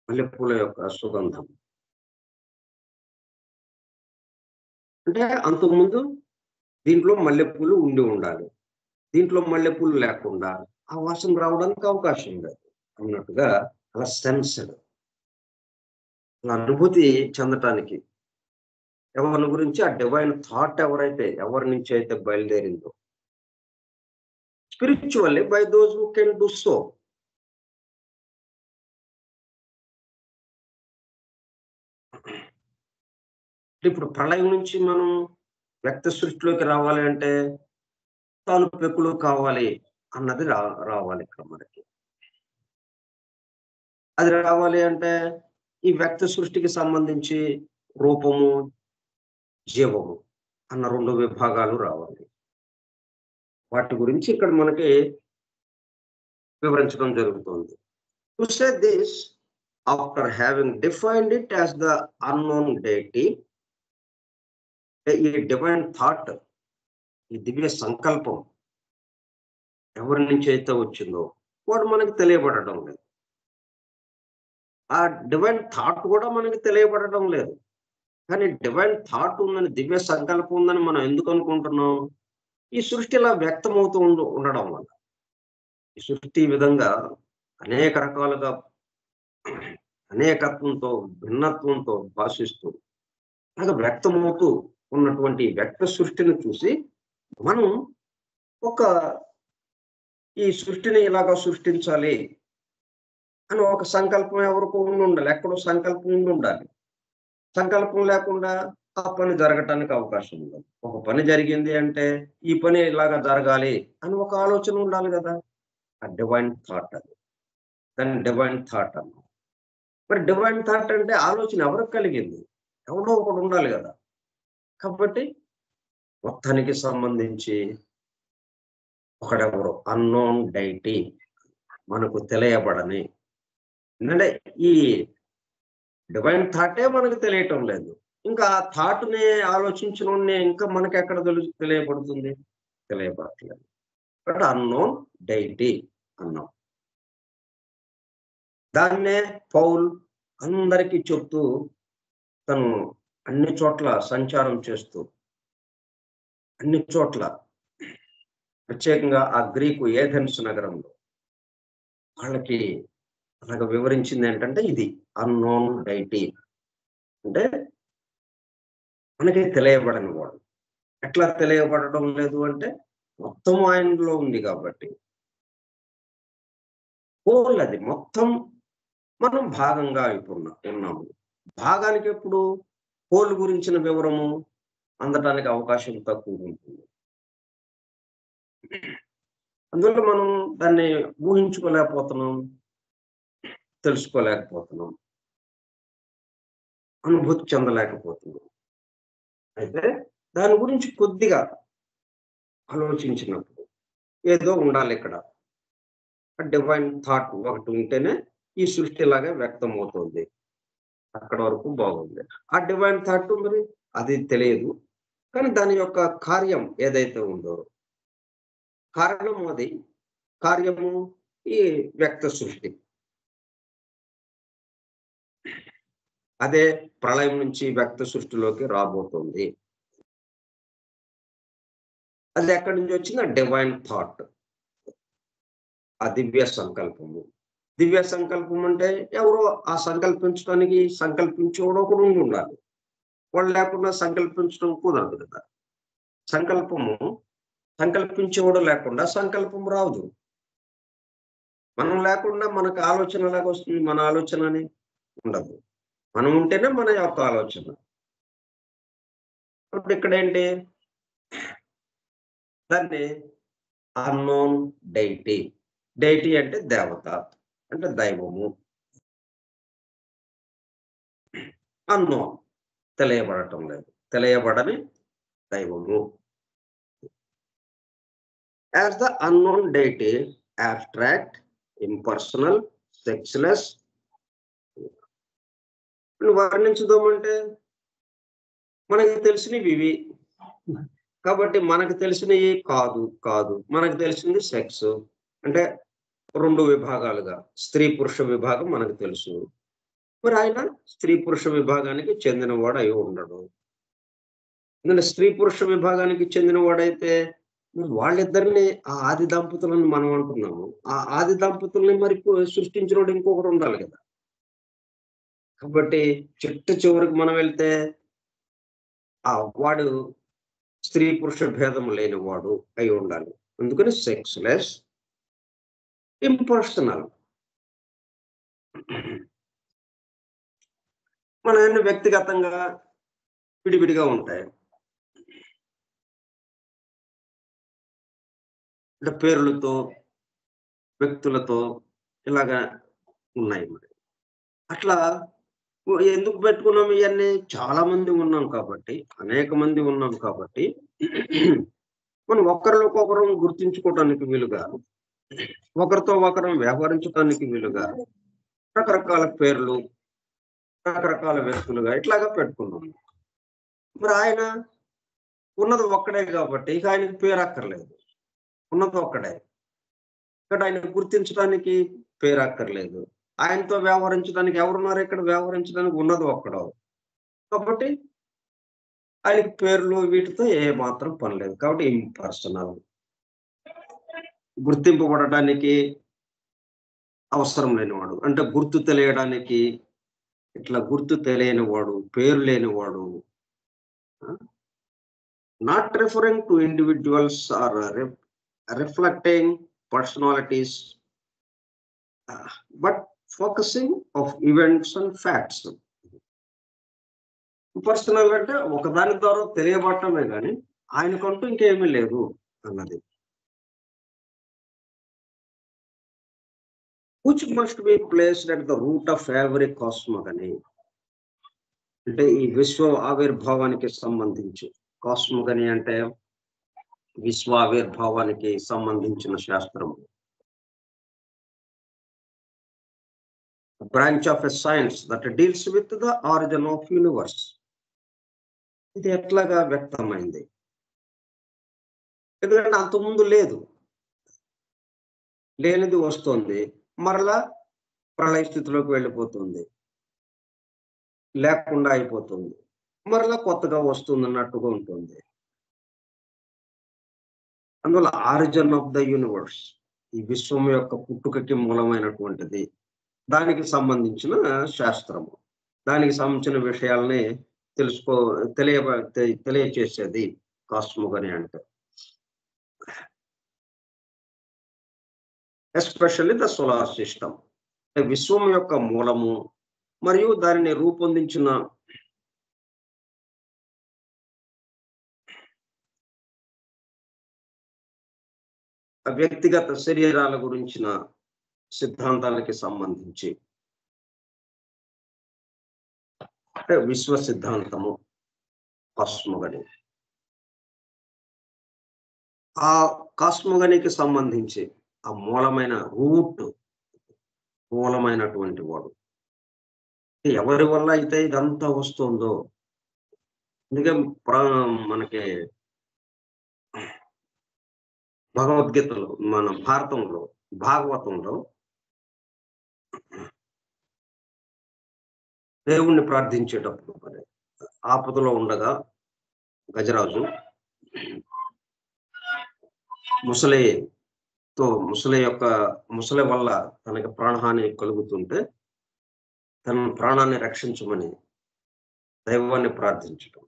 మల్లెపూల యొక్క సుగంధం. అంటే అంతకుముందు దీంట్లో మల్లెపూలు ఉండి ఉండాలి. దీంట్లో మల్లెపూలు లేకుండా ఆ వాసన రావడానికి అవకాశం లేదు అన్నట్టుగా అలా సెన్స్డ్, అలా అనుభూతి చెందటానికి ఎవరి గురించి ఆ డివైన్ థాట్ ఎవరి నుంచి అయితే బయలుదేరిందో, spiritually by those who can do so. ఇప్పుడు ప్రళయం నుంచి మనం వ్యక్త సృష్టిలోకి రావాలి అంటే తాను పెక్కులు కావాలి అన్నది రావాలి ఇక్కడ మనకి. అది రావాలి అంటే ఈ వ్యక్త సృష్టికి సంబంధించి రూపము, జీవము అన్న 2 విభాగాలు రావాలి. వాటి గురించి ఇక్కడ మనకి వివరించడం జరుగుతుంది. To say this after having defined it as the unknown deity, ఈ డివైన్ థాట్, ఈ దివ్య సంకల్పం ఎవరి నుంచి అయితే వచ్చిందో వాడు మనకి తెలియబడటం లేదు. ఆ డివైన్ థాట్ కూడా మనకి తెలియబడటం లేదు. కానీ డివైన్ థాట్ ఉందని, దివ్య సంకల్పం ఉందని మనం ఎందుకు అనుకుంటున్నాం? ఈ సృష్టి ఇలా వ్యక్తమవుతూ ఉండడం వల్ల. ఈ సృష్టి ఈ విధంగా అనేక రకాలుగా అనేకత్వంతో, భిన్నత్వంతో భాషిస్తూ అలాగే వ్యక్తమవుతూ ఉన్నటువంటి వ్యక్త సృష్టిని చూసి మనం ఒక ఈ సృష్టిని ఇలాగా సృష్టించాలి అని ఒక సంకల్పం ఎవరికో ఉండాలి. ఎక్కడో సంకల్పం ఉండాలి. సంకల్పం లేకుండా ఆ పని జరగటానికి అవకాశం ఉండదు. ఒక పని జరిగింది అంటే ఈ పని ఇలాగా జరగాలి అని ఒక ఆలోచన ఉండాలి కదా! ఆ డివైన్ థాట్ అది. దాన్ని డివైన్ థాట్ అన్నాం. మరి డివైన్ థాట్ అంటే ఆలోచన ఎవరికి కలిగింది? ఎవడో ఒకడు ఉండాలి కదా! కాబట్టి మొత్తానికి సంబంధించి ఒకడెవరు అన్నోన్ డైటీ మనకు తెలియబడని. ఎందుకంటే ఈ డివైన్ థాటే మనకు తెలియటం లేదు. ఇంకా ఆ థాట్‌ని ఆలోచించినోడిని ఇంకా మనకెక్కడ తెలియబడుతుంది? తెలియబడట్లేదు. కాబట్టి అన్నోన్ డైటీ అన్నాం. దాన్నే పౌలు అందరికీ చెప్తూ తను అన్ని చోట్ల సంచారం చేస్తూ అన్ని చోట్ల ప్రత్యేకంగా ఆ గ్రీకు ఏథెన్స్ నగరంలో వాళ్ళకి అలాగ వివరించింది ఏంటంటే ఇది అన్నోన్ డైటీ. అంటే మనకి తెలియబడని వాడు. ఎట్లా తెలియబడడం లేదు అంటే మొత్తం ఆయనలో ఉంది కాబట్టి. హోల్ అది మొత్తం మనం భాగంగా ఉన్నాము. భాగానికి ఎప్పుడు హోల్ గురించిన వివరము అందటానికి అవకాశం తక్కువ ఉంటుంది. అందువల్ల మనం దాన్ని ఊహించుకోలేకపోతున్నాం, తెలుసుకోలేకపోతున్నాం, అనుభూతి చెందలేకపోతున్నాం. అయితే దాని గురించి కొద్దిగా ఆలోచించినప్పుడు ఏదో ఉండాలి ఇక్కడ. డివైన్ థాట్ ఒకటి ఉంటేనే ఈ సృష్టిలాగా వ్యక్తమవుతుంది. అక్కడ వరకు బాగుంది. ఆ డివైన్ థాట్ మరి అది తెలియదు. కానీ దాని యొక్క కార్యం ఏదైతే ఉందో, కారణము అది, కార్యము ఈ వ్యక్త సృష్టి. అదే ప్రళయం నుంచి వ్యక్త సృష్టిలోకి రాబోతుంది. అది ఎక్కడి నుంచి వచ్చింది? Divine thought. ఆ దివ్య సంకల్పము. దివ్య సంకల్పం అంటే ఎవరో ఆ సంకల్పించడానికి సంకల్పించేవాడు ఒకడు ఉండాలి. వాళ్ళు లేకుండా సంకల్పించడం కుదరదు కదా! సంకల్పించేవాడు లేకుండా సంకల్పం రాదు. మనం లేకుండా మనకు ఆలోచన ఎలాగొస్తుంది? మన ఆలోచన అని ఉండదు. మనం ఉంటేనే మన యొక్క ఆలోచన. ఇప్పుడు ఇక్కడేంటి? దాన్ని అన్నోన్ డైటీ. డైటీ అంటే దేవత. అంటే దైవము. అన్నోన్ తెలియబడటం లేదు. తెలియబడని దైవము. As the unknown deity abstract, impersonal, sexless. వర్ణించుదామంటే మనకి తెలిసినవి ఇవి. కాబట్టి మనకు తెలిసినవి కాదు. మనకు తెలిసింది సెక్స్. అంటే 2 విభాగాలుగా స్త్రీ పురుష విభాగం మనకు తెలుసు. మరి ఆయన స్త్రీ పురుష విభాగానికి చెందినవాడు అయి ఉండడు. ఎందుకంటే స్త్రీ పురుష విభాగానికి చెందినవాడైతే వాళ్ళిద్దరిని ఆ ఆది దంపతులను మనం అంటున్నాము. ఆ ఆది దంపతుల్ని మరి సృష్టించినోడు ఇంకొకడు ఉండాలి కదా! కాబట్టి చివరికి మనం వెళ్తే వాడు స్త్రీ పురుష భేదం లేనివాడు అయి ఉండాలి. అందుకని సెక్స్‌లెస్, ఇంపర్సనల్. మనయన్ని వ్యక్తిగతంగా విడివిడిగా ఉంటాయి. అంటే పేర్లతో, వ్యక్తులతో ఇలాగా ఉన్నాయి మరి. అట్లా ఎందుకు పెట్టుకున్నాం ఇయన్నీ? చాలా మంది ఉన్నాం కాబట్టి, అనేక మంది ఉన్నాం కాబట్టి మనం ఒకరికొకరం గుర్తించుకోవటానికి వీలుగా, ఒకరితో ఒకరం వ్యవహరించడానికి వీలుగా రకరకాల పేర్లు, రకరకాల వ్యక్తులుగా ఇట్లాగా పెట్టుకున్నాం. మరి ఆయన ఉన్నది ఒక్కడే కాబట్టి ఇక ఆయనకి పేరు అక్కర్లేదు. ఉన్నది ఒక్కడే. ఇక్కడ ఆయన గుర్తించడానికి పేరు అక్కర్లేదు. ఆయనతో వ్యవహరించడానికి ఎవరున్నారు ఇక్కడ? వ్యవహరించడానికి ఉన్నది ఒక్కడు. కాబట్టి ఆయనకి పేర్లు వీటితో ఏ మాత్రం పని లేదు. కాబట్టి ఇంపర్సనల్. గుర్తింపబడటానికి అవసరం లేనివాడు. అంటే గుర్తు తెలియడానికి ఇట్లా గుర్తు తెలియని వాడు, పేరు లేనివాడు, not referring to individuals or reflecting personalities, but focusing of events and facts. Personal అంటే ఒకదాని ద్వారా తెలియబడటమే కానీ ఆయనకంటూ ఇంకేమీ లేదు అన్నది. Which must be placed at the root of every cosmogony. అంటే ఈ విశ్వ ఆవిర్భావానికి సంబంధించి, కాస్మోగనీ అంటే విశ్వ ఆవిర్భావానికి సంబంధించిన శాస్త్రము. Branch of a science that deals with the origin of universe. ఇది ఎట్లాగా వ్యక్తమైంది? ఎందుకంటే అంతకుముందు లేదు, లేనిది వస్తుంది, మరలా ప్రళయ స్థితిలోకి వెళ్ళిపోతుంది, లేకుండా అయిపోతుంది, మరలా కొత్తగా వస్తుంది అన్నట్టుగా ఉంటుంది. అందువల్ల ఆరిజిన్ ఆఫ్ ద యూనివర్స్, ఈ విశ్వం యొక్క పుట్టుకకి మూలమైనటువంటిది, దానికి సంబంధించిన శాస్త్రము, దానికి సంబంధించిన విషయాల్ని తెలియచేసేది కాస్మోగనీ అంటే. ఎస్పెషల్లీ ద సోలార్ సిస్టమ్, విశ్వం యొక్క మూలము మరియు దానిని రూపొందించిన వ్యక్తిగత శరీరాల గురించిన సిద్ధాంతాలకి సంబంధించి, అంటే విశ్వ సిద్ధాంతము కాస్మోగనీ. ఆ కాస్మోగనీకి సంబంధించి ఆ మూలమైన మూలమైనటువంటి వాడు ఎవరి వల్ల అయితే ఇదంతా వస్తుందో. అందుకే మనకి భగవద్గీతలో, మన భాగవతంలో దేవుణ్ణి ప్రార్థించేటప్పుడు మరి ఆపదలో ఉండగా గజరాజు ముసలి వల్ల తనకి ప్రాణహాని కలుగుతుంటే తన ప్రాణాన్ని రక్షించమని దైవాన్ని ప్రార్థించటం.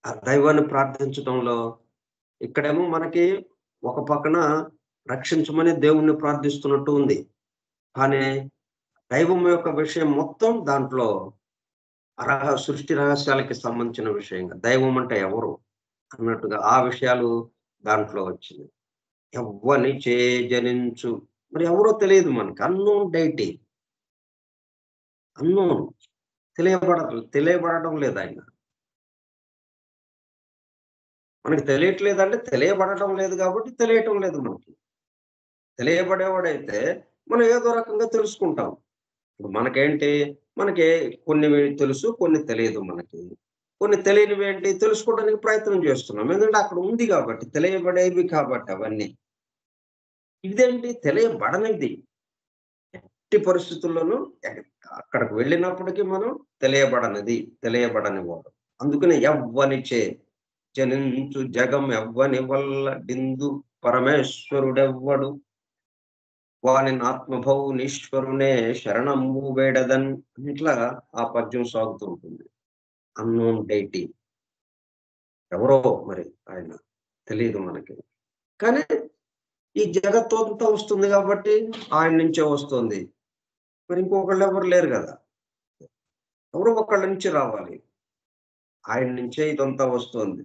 ఆ దైవాన్ని ప్రార్థించడంలో ఇక్కడేమో మనకి ఒక పక్కన రక్షించమని దేవుణ్ణి ప్రార్థిస్తున్నట్టు ఉంది, కానీ దైవం యొక్క విషయం మొత్తం దాంట్లో సృష్టి రహస్యాలకి సంబంధించిన విషయంగా, దైవం అంటే ఎవరు అన్నట్టుగా ఆ విషయాలు దాంట్లో వచ్చింది. ఎవ్వని జనించు, మరి ఎవరో తెలియదు మనకి, అన్నోన్ డైటీ, అన్నోన్, తెలియబడటం లేదు ఆయన. మనకి తెలియట్లేదంటే తెలియబడటం లేదు కాబట్టి తెలియటం లేదు మనకి. తెలియబడేవాడైతే మనం ఏదో రకంగా తెలుసుకుంటాం. ఇప్పుడు మనకి కొన్ని తెలుసు, కొన్ని తెలియదు. కొన్ని తెలియనివి ఏంటి తెలుసుకోవడానికి ప్రయత్నం చేస్తున్నాం, ఎందుకంటే అక్కడ ఉంది కాబట్టి, తెలియబడేవి కాబట్టి అవన్నీ. ఇదేంటి తెలియబడనిది, ఎట్టి పరిస్థితుల్లోనూ అక్కడికి వెళ్ళినప్పటికీ మనం తెలియబడని వాడు. అందుకని ఎవ్వనిచే జనించు జగం ఎవ్వని వల్ల బిందు పరమేశ్వరుడెవ్వడు, వాని ఆత్మభౌనీశ్వరునే శరణంబు వేడదన్. ఇట్లా ఆ పద్యం సాగుతూ ఉంటుంది. అన్నోన్ డైటీ, ఎవరో మరి ఆయన తెలియదు మనకి, కానీ ఈ జగత్తు అంతా వస్తుంది కాబట్టి ఆయన నుంచే వస్తుంది. మరి ఇంకొకళ్ళు ఎవరు లేరు కదా, ఎవరో ఒకళ్ళ నుంచి రావాలి, ఆయన నుంచే ఇదంతా వస్తుంది.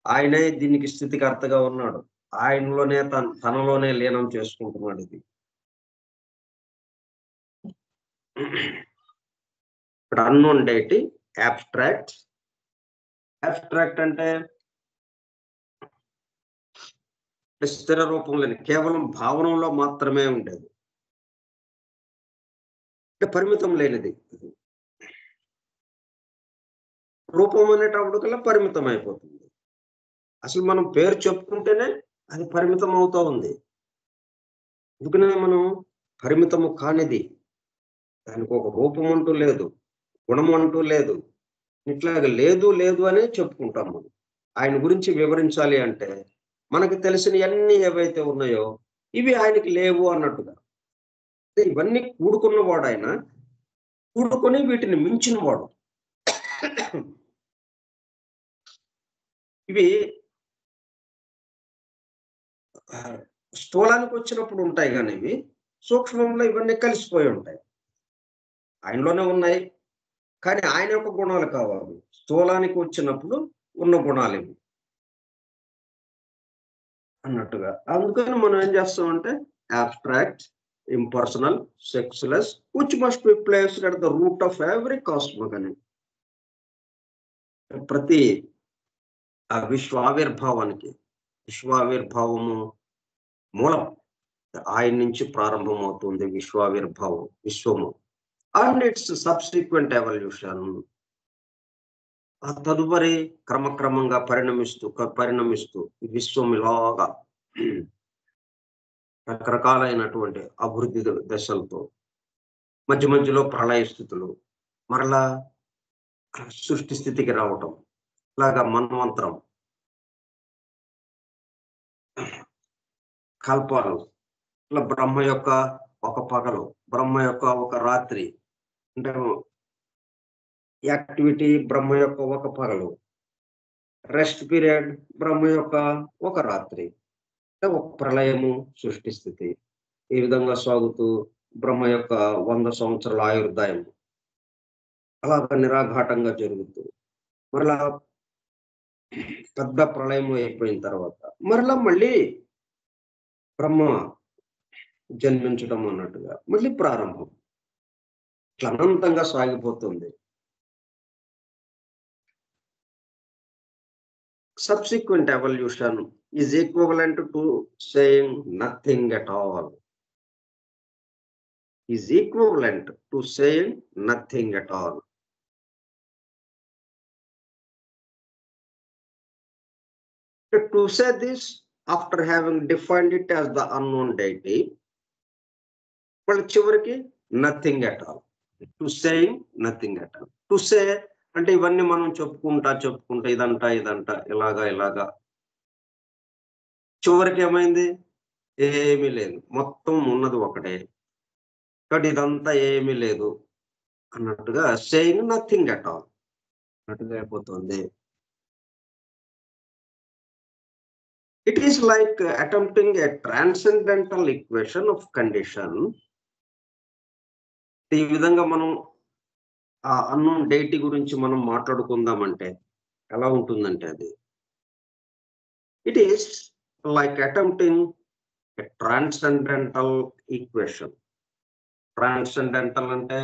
ఆయనే దీనికి స్థితికర్తగా ఉన్నాడు, ఆయనలోనే తనలోనే లీనం చేసుకుంటున్నాడు. ఇది ఇక్కడ అన్నోన్ డైటీ. అబ్స్ట్రాక్ట్ అంటే స్థిర రూపం లేని, కేవలం భావనలో మాత్రమే ఉండేది, అంటే పరిమితం లేనిది. రూపం అనేటప్పటికల్లా పరిమితం అయిపోతుంది. అసలు మనం పేరు చెప్పుకుంటేనే అది పరిమితం అవుతూ ఉంది. ఎందుకనే మనం పరిమితము కానిది, దానికి ఒక రూపం అంటూ లేదు, గుణం అంటూ లేదు, ఇట్లాగ లేదు అనే చెప్పుకుంటాం మనం. ఆయన గురించి వివరించాలి అంటే మనకు తెలిసినవన్నీ ఏవైతే ఉన్నాయో ఇవి ఆయనకి లేవు అన్నట్టుగా. ఇవన్నీ కూడుకున్నవాడు ఆయన, కూడుకొని వీటిని మించిన వాడు. ఇవి స్థూలానికి వచ్చినప్పుడు ఉంటాయి కానీ ఇవి సూక్ష్మంలో ఇవన్నీ కలిసిపోయి ఉంటాయి. ఆయనలోనే ఉన్నాయి. కానీ ఆయన యొక్క గుణాలు కావాలి. స్థూలానికి వచ్చినప్పుడు ఉన్న గుణాలు ఇవి అన్నట్టుగా. అందుకని మనం ఏం చేస్తామంటే abstract, impersonal, sexless, which must be placed at the root of every cosmogony. ప్రతి విశ్వావిర్భావము మూలం ఆయన నుంచి ప్రారంభమవుతుంది. విశ్వావిర్భావం, విశ్వము అండ్ ఇట్స్ సబ్సిక్వెంట్ ఎవల్యూషన్. ఆ తదుపరి క్రమక్రమంగా పరిణమిస్తూ విశ్వం ఇలాగా రకరకాలైనటువంటి అభివృద్ధి దశలతో మధ్య మధ్యలో ప్రళయ స్థితులు, మరలా సృష్టి స్థితికి రావటం, ఇలాగా మన్వంతరం, కల్పాలు, ఇట్లా బ్రహ్మ యొక్క ఒక పగలు, బ్రహ్మ యొక్క ఒక రాత్రి, అంటే యాక్టివిటీ బ్రహ్మ యొక్క ఒక పగలు, రెస్ట్ పీరియడ్ బ్రహ్మ యొక్క ఒక రాత్రి, అంటే ఒక ప్రళయము, సృష్టి స్థితి, ఈ విధంగా సాగుతూ బ్రహ్మ యొక్క 100 సంవత్సరాల ఆయుర్దాయం అలాగ నిరాఘాటంగా జరుగుతూ మరలా పెద్ద ప్రళయం అయిపోయిన తర్వాత మళ్ళీ బ్రహ్మ జన్మించడం అన్నట్టుగా మళ్ళీ ప్రారంభం. ఇట్లా అనంతంగా సాగిపోతుంది. Subsequent evolution is equivalent to saying nothing at all. Is equivalent to saying nothing at all. To say this after having defined it as the unknown deity, but చివరికి nothing at all. To saying nothing at all. To say అంటే ఇవన్నీ మనం చెప్పుకుంటా ఇదంట ఇలాగా చివరికి ఏమైంది? ఏమీ లేదు, మొత్తం ఉన్నది ఒకటే, కాబట్టి ఇదంతా ఏమీ లేదు అన్నట్టుగా సేయింగ్ నథింగ్ అట్ ఆల్ అన్నట్టుగా అయిపోతుంది. It is like attempting a transcendental equation of condition. ఈ విధంగా మనం ఆ అన్నోన్ డైటీ గురించి మనం మాట్లాడుకుందామంటే ఎలా ఉంటుందంటే అది it is like attempting a transcendental equation. Transcendental అంటే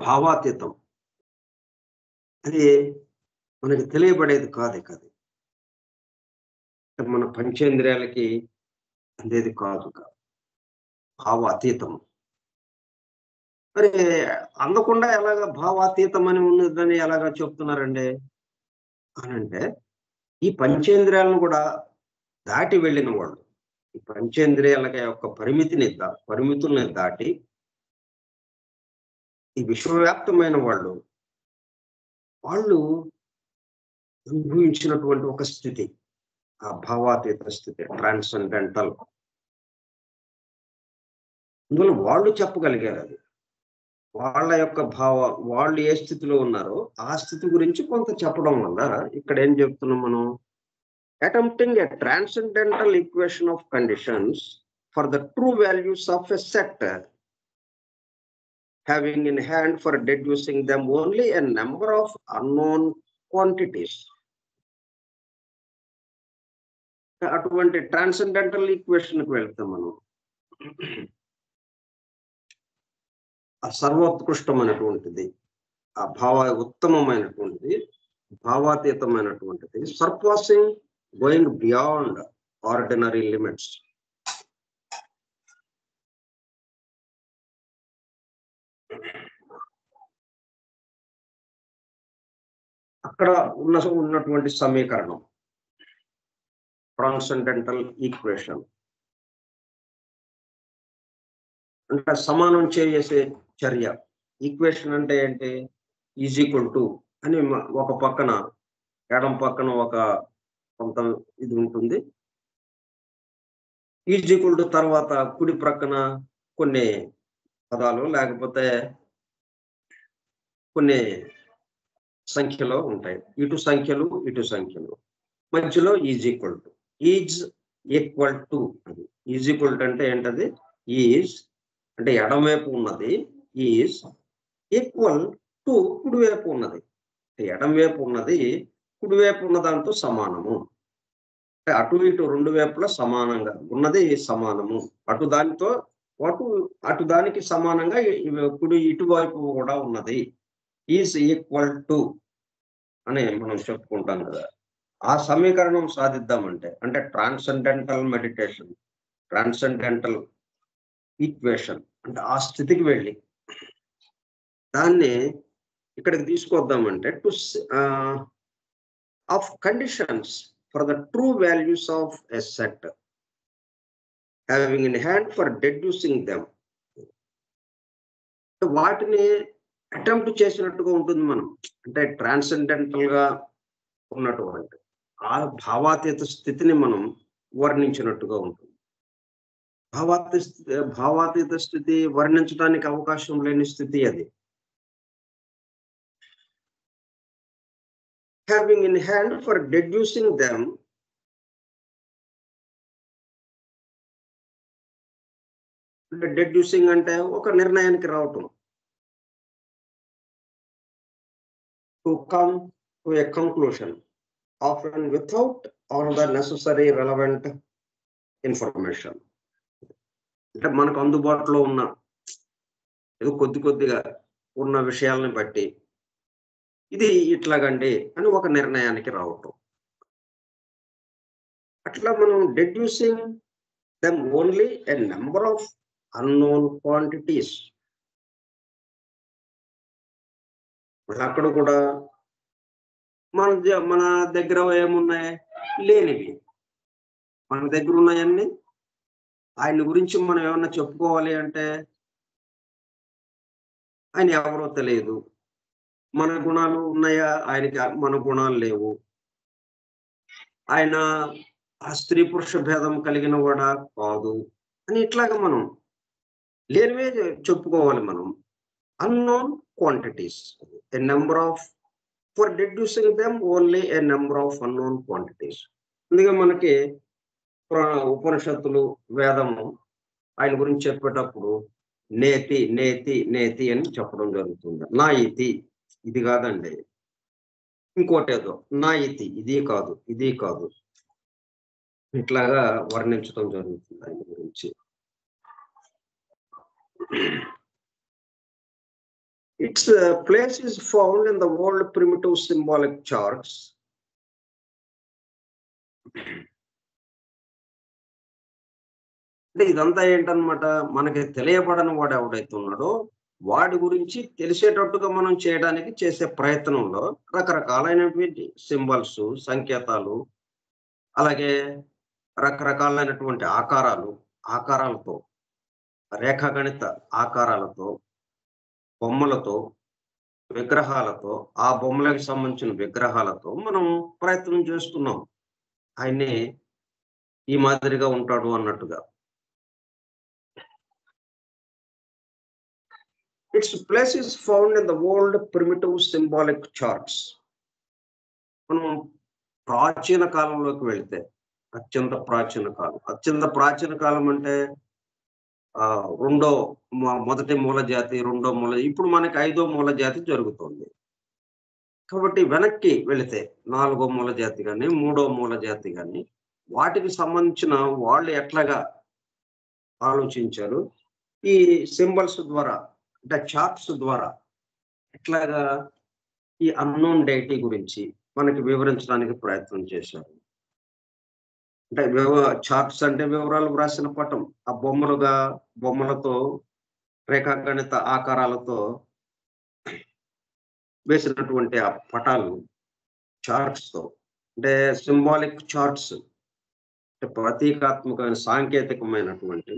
భావాతీతం. అది మనకి తెలియబడేది కాదు. మన పంచేంద్రియాలకి అందేది కాదు. భావాతీతం. మరి అందకుండా ఎలాగ భావాతీతం అని ఉన్నదని ఎలాగా చెప్తున్నారండి అని అంటే ఈ పంచేంద్రియాలను కూడా దాటి వెళ్ళిన వాళ్ళు, ఈ పంచేంద్రియాల యొక్క పరిమితుల్ని దాటి ఈ విశ్వవ్యాప్తమైన వాళ్ళు అనుభవించినటువంటి ఒక స్థితి, ఆ భావాతీత స్థితి, ట్రాన్సెండెంటల్. అందువల్ల వాళ్ళు చెప్పగలిగారు అది. వాళ్ళ యొక్క వాళ్ళు ఏ స్థితిలో ఉన్నారో ఆ స్థితి గురించి కొంత చెప్పడం వల్ల ఇక్కడ ఏం చెప్తున్నాం మనం? Attempting a transcendental equation of conditions for the true values of a set, having in hand for deducing them only a number of unknown quantities. అటువంటి ట్రాన్సెండెంటల్ ఈక్వేషన్ కి వెళ్తాం మనం. ఆ సర్వోత్కృష్టమైనటువంటిది, ఆ ఉత్తమమైనటువంటిది, భావాతీతమైనటువంటిది, surpassing, going beyond ordinary limits. అక్కడ ఉన్నటువంటి సమీకరణం ట్రాన్సెండెంటల్ ఈక్వేషన్ అంటే సమానం చేసే చర్య. ఈక్వేషన్ అంటే ఏంటి? ఈజ్ ఈక్వల్ టు అని ఒక పక్కన ఎడం పక్కన ఒక కొంత ఇది ఉంటుంది, ఈజ్ ఈక్వల్ టు తర్వాత కుడి ప్రక్కన కొన్ని పదాలు లేకపోతే కొన్ని సంఖ్యలో ఉంటాయి. ఇటు సంఖ్యలు మధ్యలో ఈజ్ ఈక్వల్ టు అది. ఈజ్ ఈక్వల్ టు అంటే ఏంటది? ఈజ్ అంటే ఎడమవైపు ఉన్నది ఈజ్ ఈక్వల్ టు కుడివైపు ఉన్నది. ఎడమవైపు ఉన్నది కుడివైపు ఉన్న దాంతో సమానము. అంటే అటు ఇటు రెండు వైపులా సమానంగా ఉన్నది సమానము. అటు దానికి సమానంగా కుడి ఇటువైపు కూడా ఉన్నది. ఈజ్ ఈక్వల్ టు అని మనం చెప్పుకుంటాం కదా. ఆ సమీకరణం సాధిద్దామంటే అంటే ట్రాన్సెండెంటల్ ఈక్వేషన్ అంటే ఆ స్థితికి వెళ్ళి దాన్ని ఇక్కడికి తీసుకొద్దామంటే of conditions for the true values of a set having in hand for deducing them. వాటిని అటెంప్ట్ చేసినట్టుగా ఉంటుంది మనం. అంటే ట్రాన్సెండెంటల్ గా ఉన్నటువంటి ఆ భావాతీత స్థితిని మనం వర్ణించినట్టుగా ఉంటుంది. భావాతీత స్థితి వర్ణించడానికి అవకాశం లేని స్థితి అది. Having in hand for deducing them, deducing అంటే ఒక నిర్ణయానికి రావటం, to come to a conclusion often without all the necessary relevant information. అంటే మనకు అందుబాటులో ఉన్న ఏదో కొద్దిగా ఉన్న విషయాలను బట్టి ఇది ఇట్లాగండి అని ఒక నిర్ణయానికి రావటం. అట్లా మనం deducing them only a number of unknown quantities. అక్కడ కూడా మన దగ్గర ఏమున్నాయి? లేనివి. మన దగ్గర ఉన్నాయన్నీ ఆయన గురించి మనం ఏమన్నా చెప్పుకోవాలి అంటే ఆయన ఎవరో తెలియదు. మన గుణాలు ఉన్నాయా? ఆయనకి మన గుణాలు లేవు. ఆయన ఆ స్త్రీ పురుష భేదం కలిగిన వాడా కాదు అని ఇట్లాగా మనం లేనివే చెప్పుకోవాలి మనం. Unknown quantities, a number of, for deducing them only a number of unknown quantities. అందుకే మనకి ఉపనిషత్తులు వేదము ఆయన గురించి చెప్పేటప్పుడు నేతి నేతి నేతి అని చెప్పడం జరుగుతుంది. నా ఇతి ఇది కాదండి, ఇంకోటేదో నా ఇతి ఇది కాదు ఇట్లాగా వర్ణించడం జరుగుతుంది ఆయన గురించి. Its place is found in the old primitive symbolic charts. అంటే ఇదంతా ఏంటన్నమాట, మనకి తెలియబడని వాడు ఎవడైతే ఉన్నాడో వాడి గురించి తెలిసేటట్టుగా మనం చేయడానికి చేసే ప్రయత్నంలో రకరకాలైనటువంటి సింబల్స్, సంకేతాలు, అలాగే రకరకాలైనటువంటి ఆకారాలతో, రేఖాగణిత ఆకారాలతో, బొమ్మలతో, విగ్రహాలతో, ఆ బొమ్మలకు సంబంధించిన విగ్రహాలతో మనం ప్రయత్నం చేస్తున్నాం ఆయన్ని ఈ మాదిరిగా ఉంటాడు అన్నట్టుగా. Its place is found in the old primitive symbolic charts. మనం ప్రాచీన కాలంలోకి వెళ్తే అత్యంత ప్రాచీన కాలం అంటే మొదటి మూల జాతి, రెండో మూల, ఇప్పుడు మనకి 5వ మూల జాతి జరుగుతుంది. కాబట్టి వెనక్కి వెళితే 4వ మూల జాతి కానీ, 3వ మూల జాతి కానీ, వాటికి సంబంధించిన వాళ్ళు ఎట్లాగా ఆలోచించారు, ఈ సింబల్స్ ద్వారా అంటే చార్ట్స్ ద్వారా ఎట్లాగా ఈ అన్నోన్ డైటీ గురించి మనకి వివరించడానికి ప్రయత్నం చేశారు. అంటే చార్ట్స్ అంటే వివరాలు వ్రాసిన పటం, ఆ బొమ్మలతో రేఖాగణిత ఆకారాలతో వేసినటువంటి ఆ పటాలు చార్ట్స్ తో, అంటే సింబాలిక్ చార్ట్స్, అంటే ప్రతీకాత్మకమైన సాంకేతికమైనటువంటి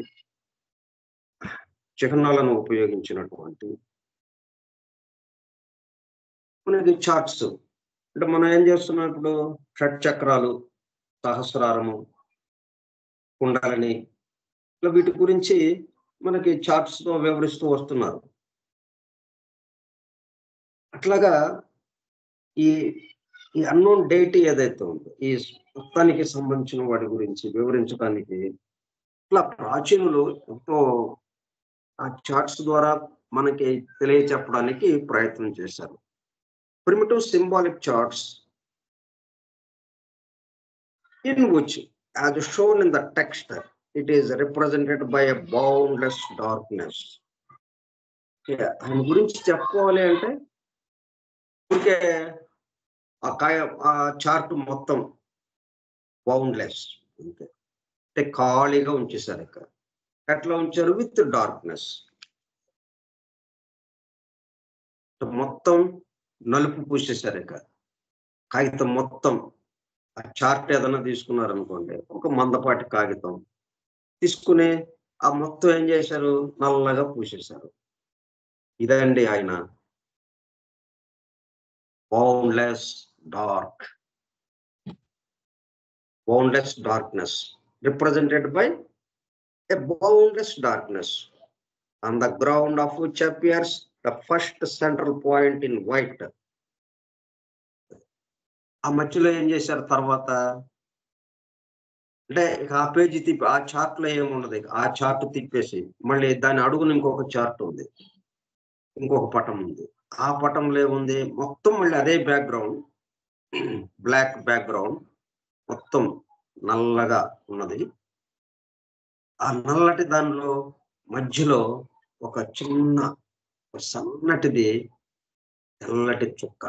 చిహ్నాలను ఉపయోగించినటువంటి మనకి చార్ట్స్. అంటే మనం ఏం చేస్తున్నాం ఇప్పుడు, షట్చక్రాలు, సహస్రారము, కుండలిని, ఇట్లా వీటి గురించి మనకి చార్ట్స్ తో వివరిస్తూ వస్తున్నారు. అట్లాగా ఈ ఈ అన్నోన్ డైటీ ఏదైతే ఉందో, ఈ మొత్తానికి సంబంధించిన వాటి గురించి వివరించడానికి ఇట్లా ప్రాచీనులు ఎంతో ఆ చార్ట్స్ ద్వారా మనకి తెలియచెప్పడానికి ప్రయత్నం చేశారు. Primitive symbolic charts in which, as shown in the text, it is represented by a boundless darkness. ఆయన గురించి చెప్పుకోవాలి అంటే ఇంకే ఆ చార్ట్ మొత్తం బౌండ్లెస్ అంటే ఖాళీగా ఉంచేశారు. ఇక్కడ ఎట్లా ఉంచారు? With darkness. మొత్తం నలుపు పూసేశారు. ఇక్కడ కాగితం మొత్తం ఆ చార్ట్ ఏదైనా తీసుకున్నారనుకోండి, ఒక మందపాటి కాగితం తీసుకుని ఆ మొత్తం ఏం చేశారు? నల్లగా పూసేశారు. ఇదండి ఆయన boundless darkness represented by a boundless darkness on the ground of which appears the first central point in white. ఆ మధ్యలో ఏం చేశారు తర్వాత అంటే ఆ పేజీ తిప్పి ఆ చార్ట్ లో ఏమున్నది, ఆ చార్ట్ తిప్పేసి మళ్ళీ దాని అడుగున ఇంకొక చార్ట్ ఉంది, ఇంకొక పటం ఉంది. ఆ పటంలో ఏముంది? మొత్తం మళ్ళీ అదే బ్యాక్గ్రౌండ్, బ్లాక్ బ్యాక్గ్రౌండ్, మొత్తం నల్లగా ఉన్నది. ఆ నల్లటి దానిలో మధ్యలో ఒక చిన్న సన్నటిది తెల్లటి చుక్క.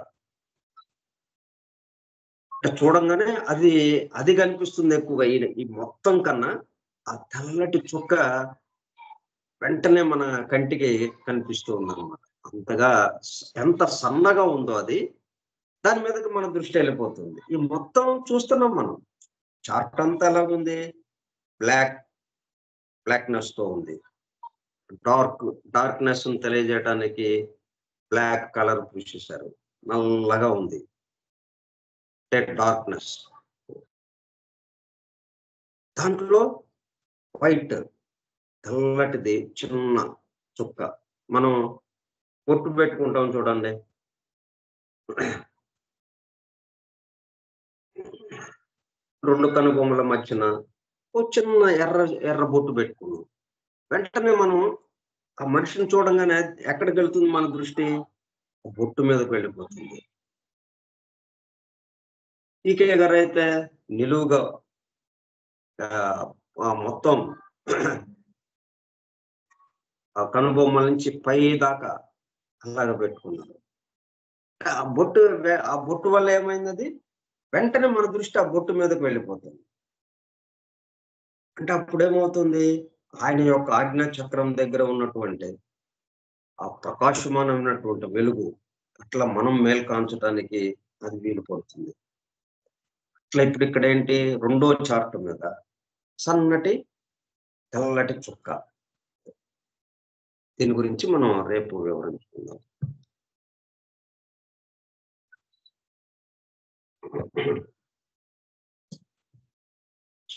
చూడంగానే అది కనిపిస్తుంది ఎక్కువగా. ఈ మొత్తం కన్నా ఆ తెల్లటి చుక్క వెంటనే మన కంటికి కనిపిస్తూ ఉందన్నమాట. అంతగా ఎంత సన్నగా ఉందో అది, దాని మీదకి మన దృష్టి వెళ్ళిపోతుంది. ఈ మొత్తం చూస్తున్నాం మనం. చార్ట్ అంతా ఎలాగుంది? బ్లాక్నెస్ తో ఉంది. డార్క్నెస్ తెలియజేయడానికి బ్లాక్ కలర్ పూసేశారు. నల్లగా ఉంది, డార్క్నెస్. దాంట్లో వైట్ తెల్లటిది చిన్న చుక్క. మనం పొట్టు పెట్టుకుంటాం చూడండి, రెండు కనుబొమ్మల మధ్యన ఓ చిన్న ఎర్ర బొట్టు పెట్టుకున్నాం. వెంటనే మనం ఆ మనిషిని చూడంగానే ఎక్కడికి వెళ్తుంది మన దృష్టి? బొట్టు మీదకి వెళ్ళిపోతుంది. ఈకే గారు అయితే నిలువుగా మొత్తం ఆ కనుబొమ్మల నుంచి పై దాకా అలాగా పెట్టుకున్నారు. ఆ బొట్టు వల్ల ఏమైంది? అది వెంటనే మన దృష్టి ఆ బొట్టు మీదకి వెళ్ళిపోతుంది. అంటే అప్పుడేమవుతుంది? ఆయన యొక్క ఆజ్ఞా చక్రం దగ్గర ఉన్నటువంటి ఆ ప్రకాశమానమైనటువంటి వెలుగు అట్లా మనం మేలు కాంచడానికి అది వీలు పడుతుంది. అట్లా ఇప్పుడు ఇక్కడ ఏంటి? రెండో చార్ట్ మీద సన్నటి తెల్లటి చుక్క. దీని గురించి మనం రేపు వివరించుకుందాం.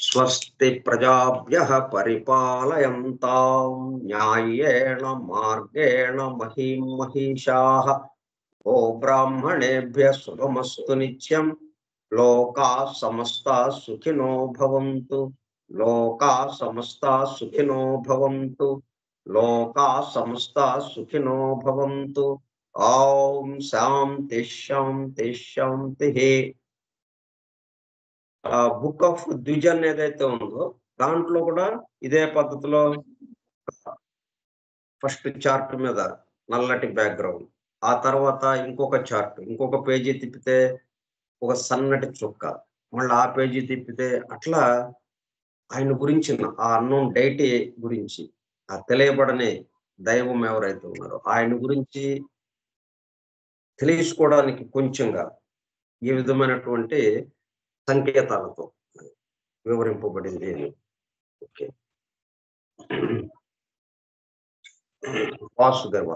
స్వస్తి ప్రజాభ్యః పరిపాలయంతాం న్యాయేణ మార్గేణ మహీం మహిషాః ఓ బ్రాహ్మణేభ్యః శుభమస్తు నిత్యం. లోకాః సమస్తాః సుఖినో భవంతు. లోకాః సమస్తాః సుఖినో భవంతు. లోకాః సమస్తాః సుఖినో భవంతు. ఓం శాంతి శాంతి శాంతిః. బుక్ ఆఫ్ ద్విజన్ ఏదైతే ఉందో దాంట్లో కూడా ఇదే పద్ధతిలో ఫస్ట్ చార్ట్ మీద నల్లటి బ్యాక్గ్రౌండ్, ఆ తర్వాత ఇంకొక చార్ట్, ఇంకొక పేజీ తిప్పితే ఒక సన్నటి చుక్క, మళ్ళీ ఆ పేజీ తిప్పితే అట్లా ఆయన గురించిన ఆ అన్నోన్ డైటీ గురించి, ఆ తెలియబడని దైవం ఎవరైతే ఉన్నారో ఆయన గురించి తెలుసుకోవడానికి కొంచెంగా ఈ విధమైనటువంటి సంకేతాలతో వివరింపబడింది. ఓకే. వాసుదేవ.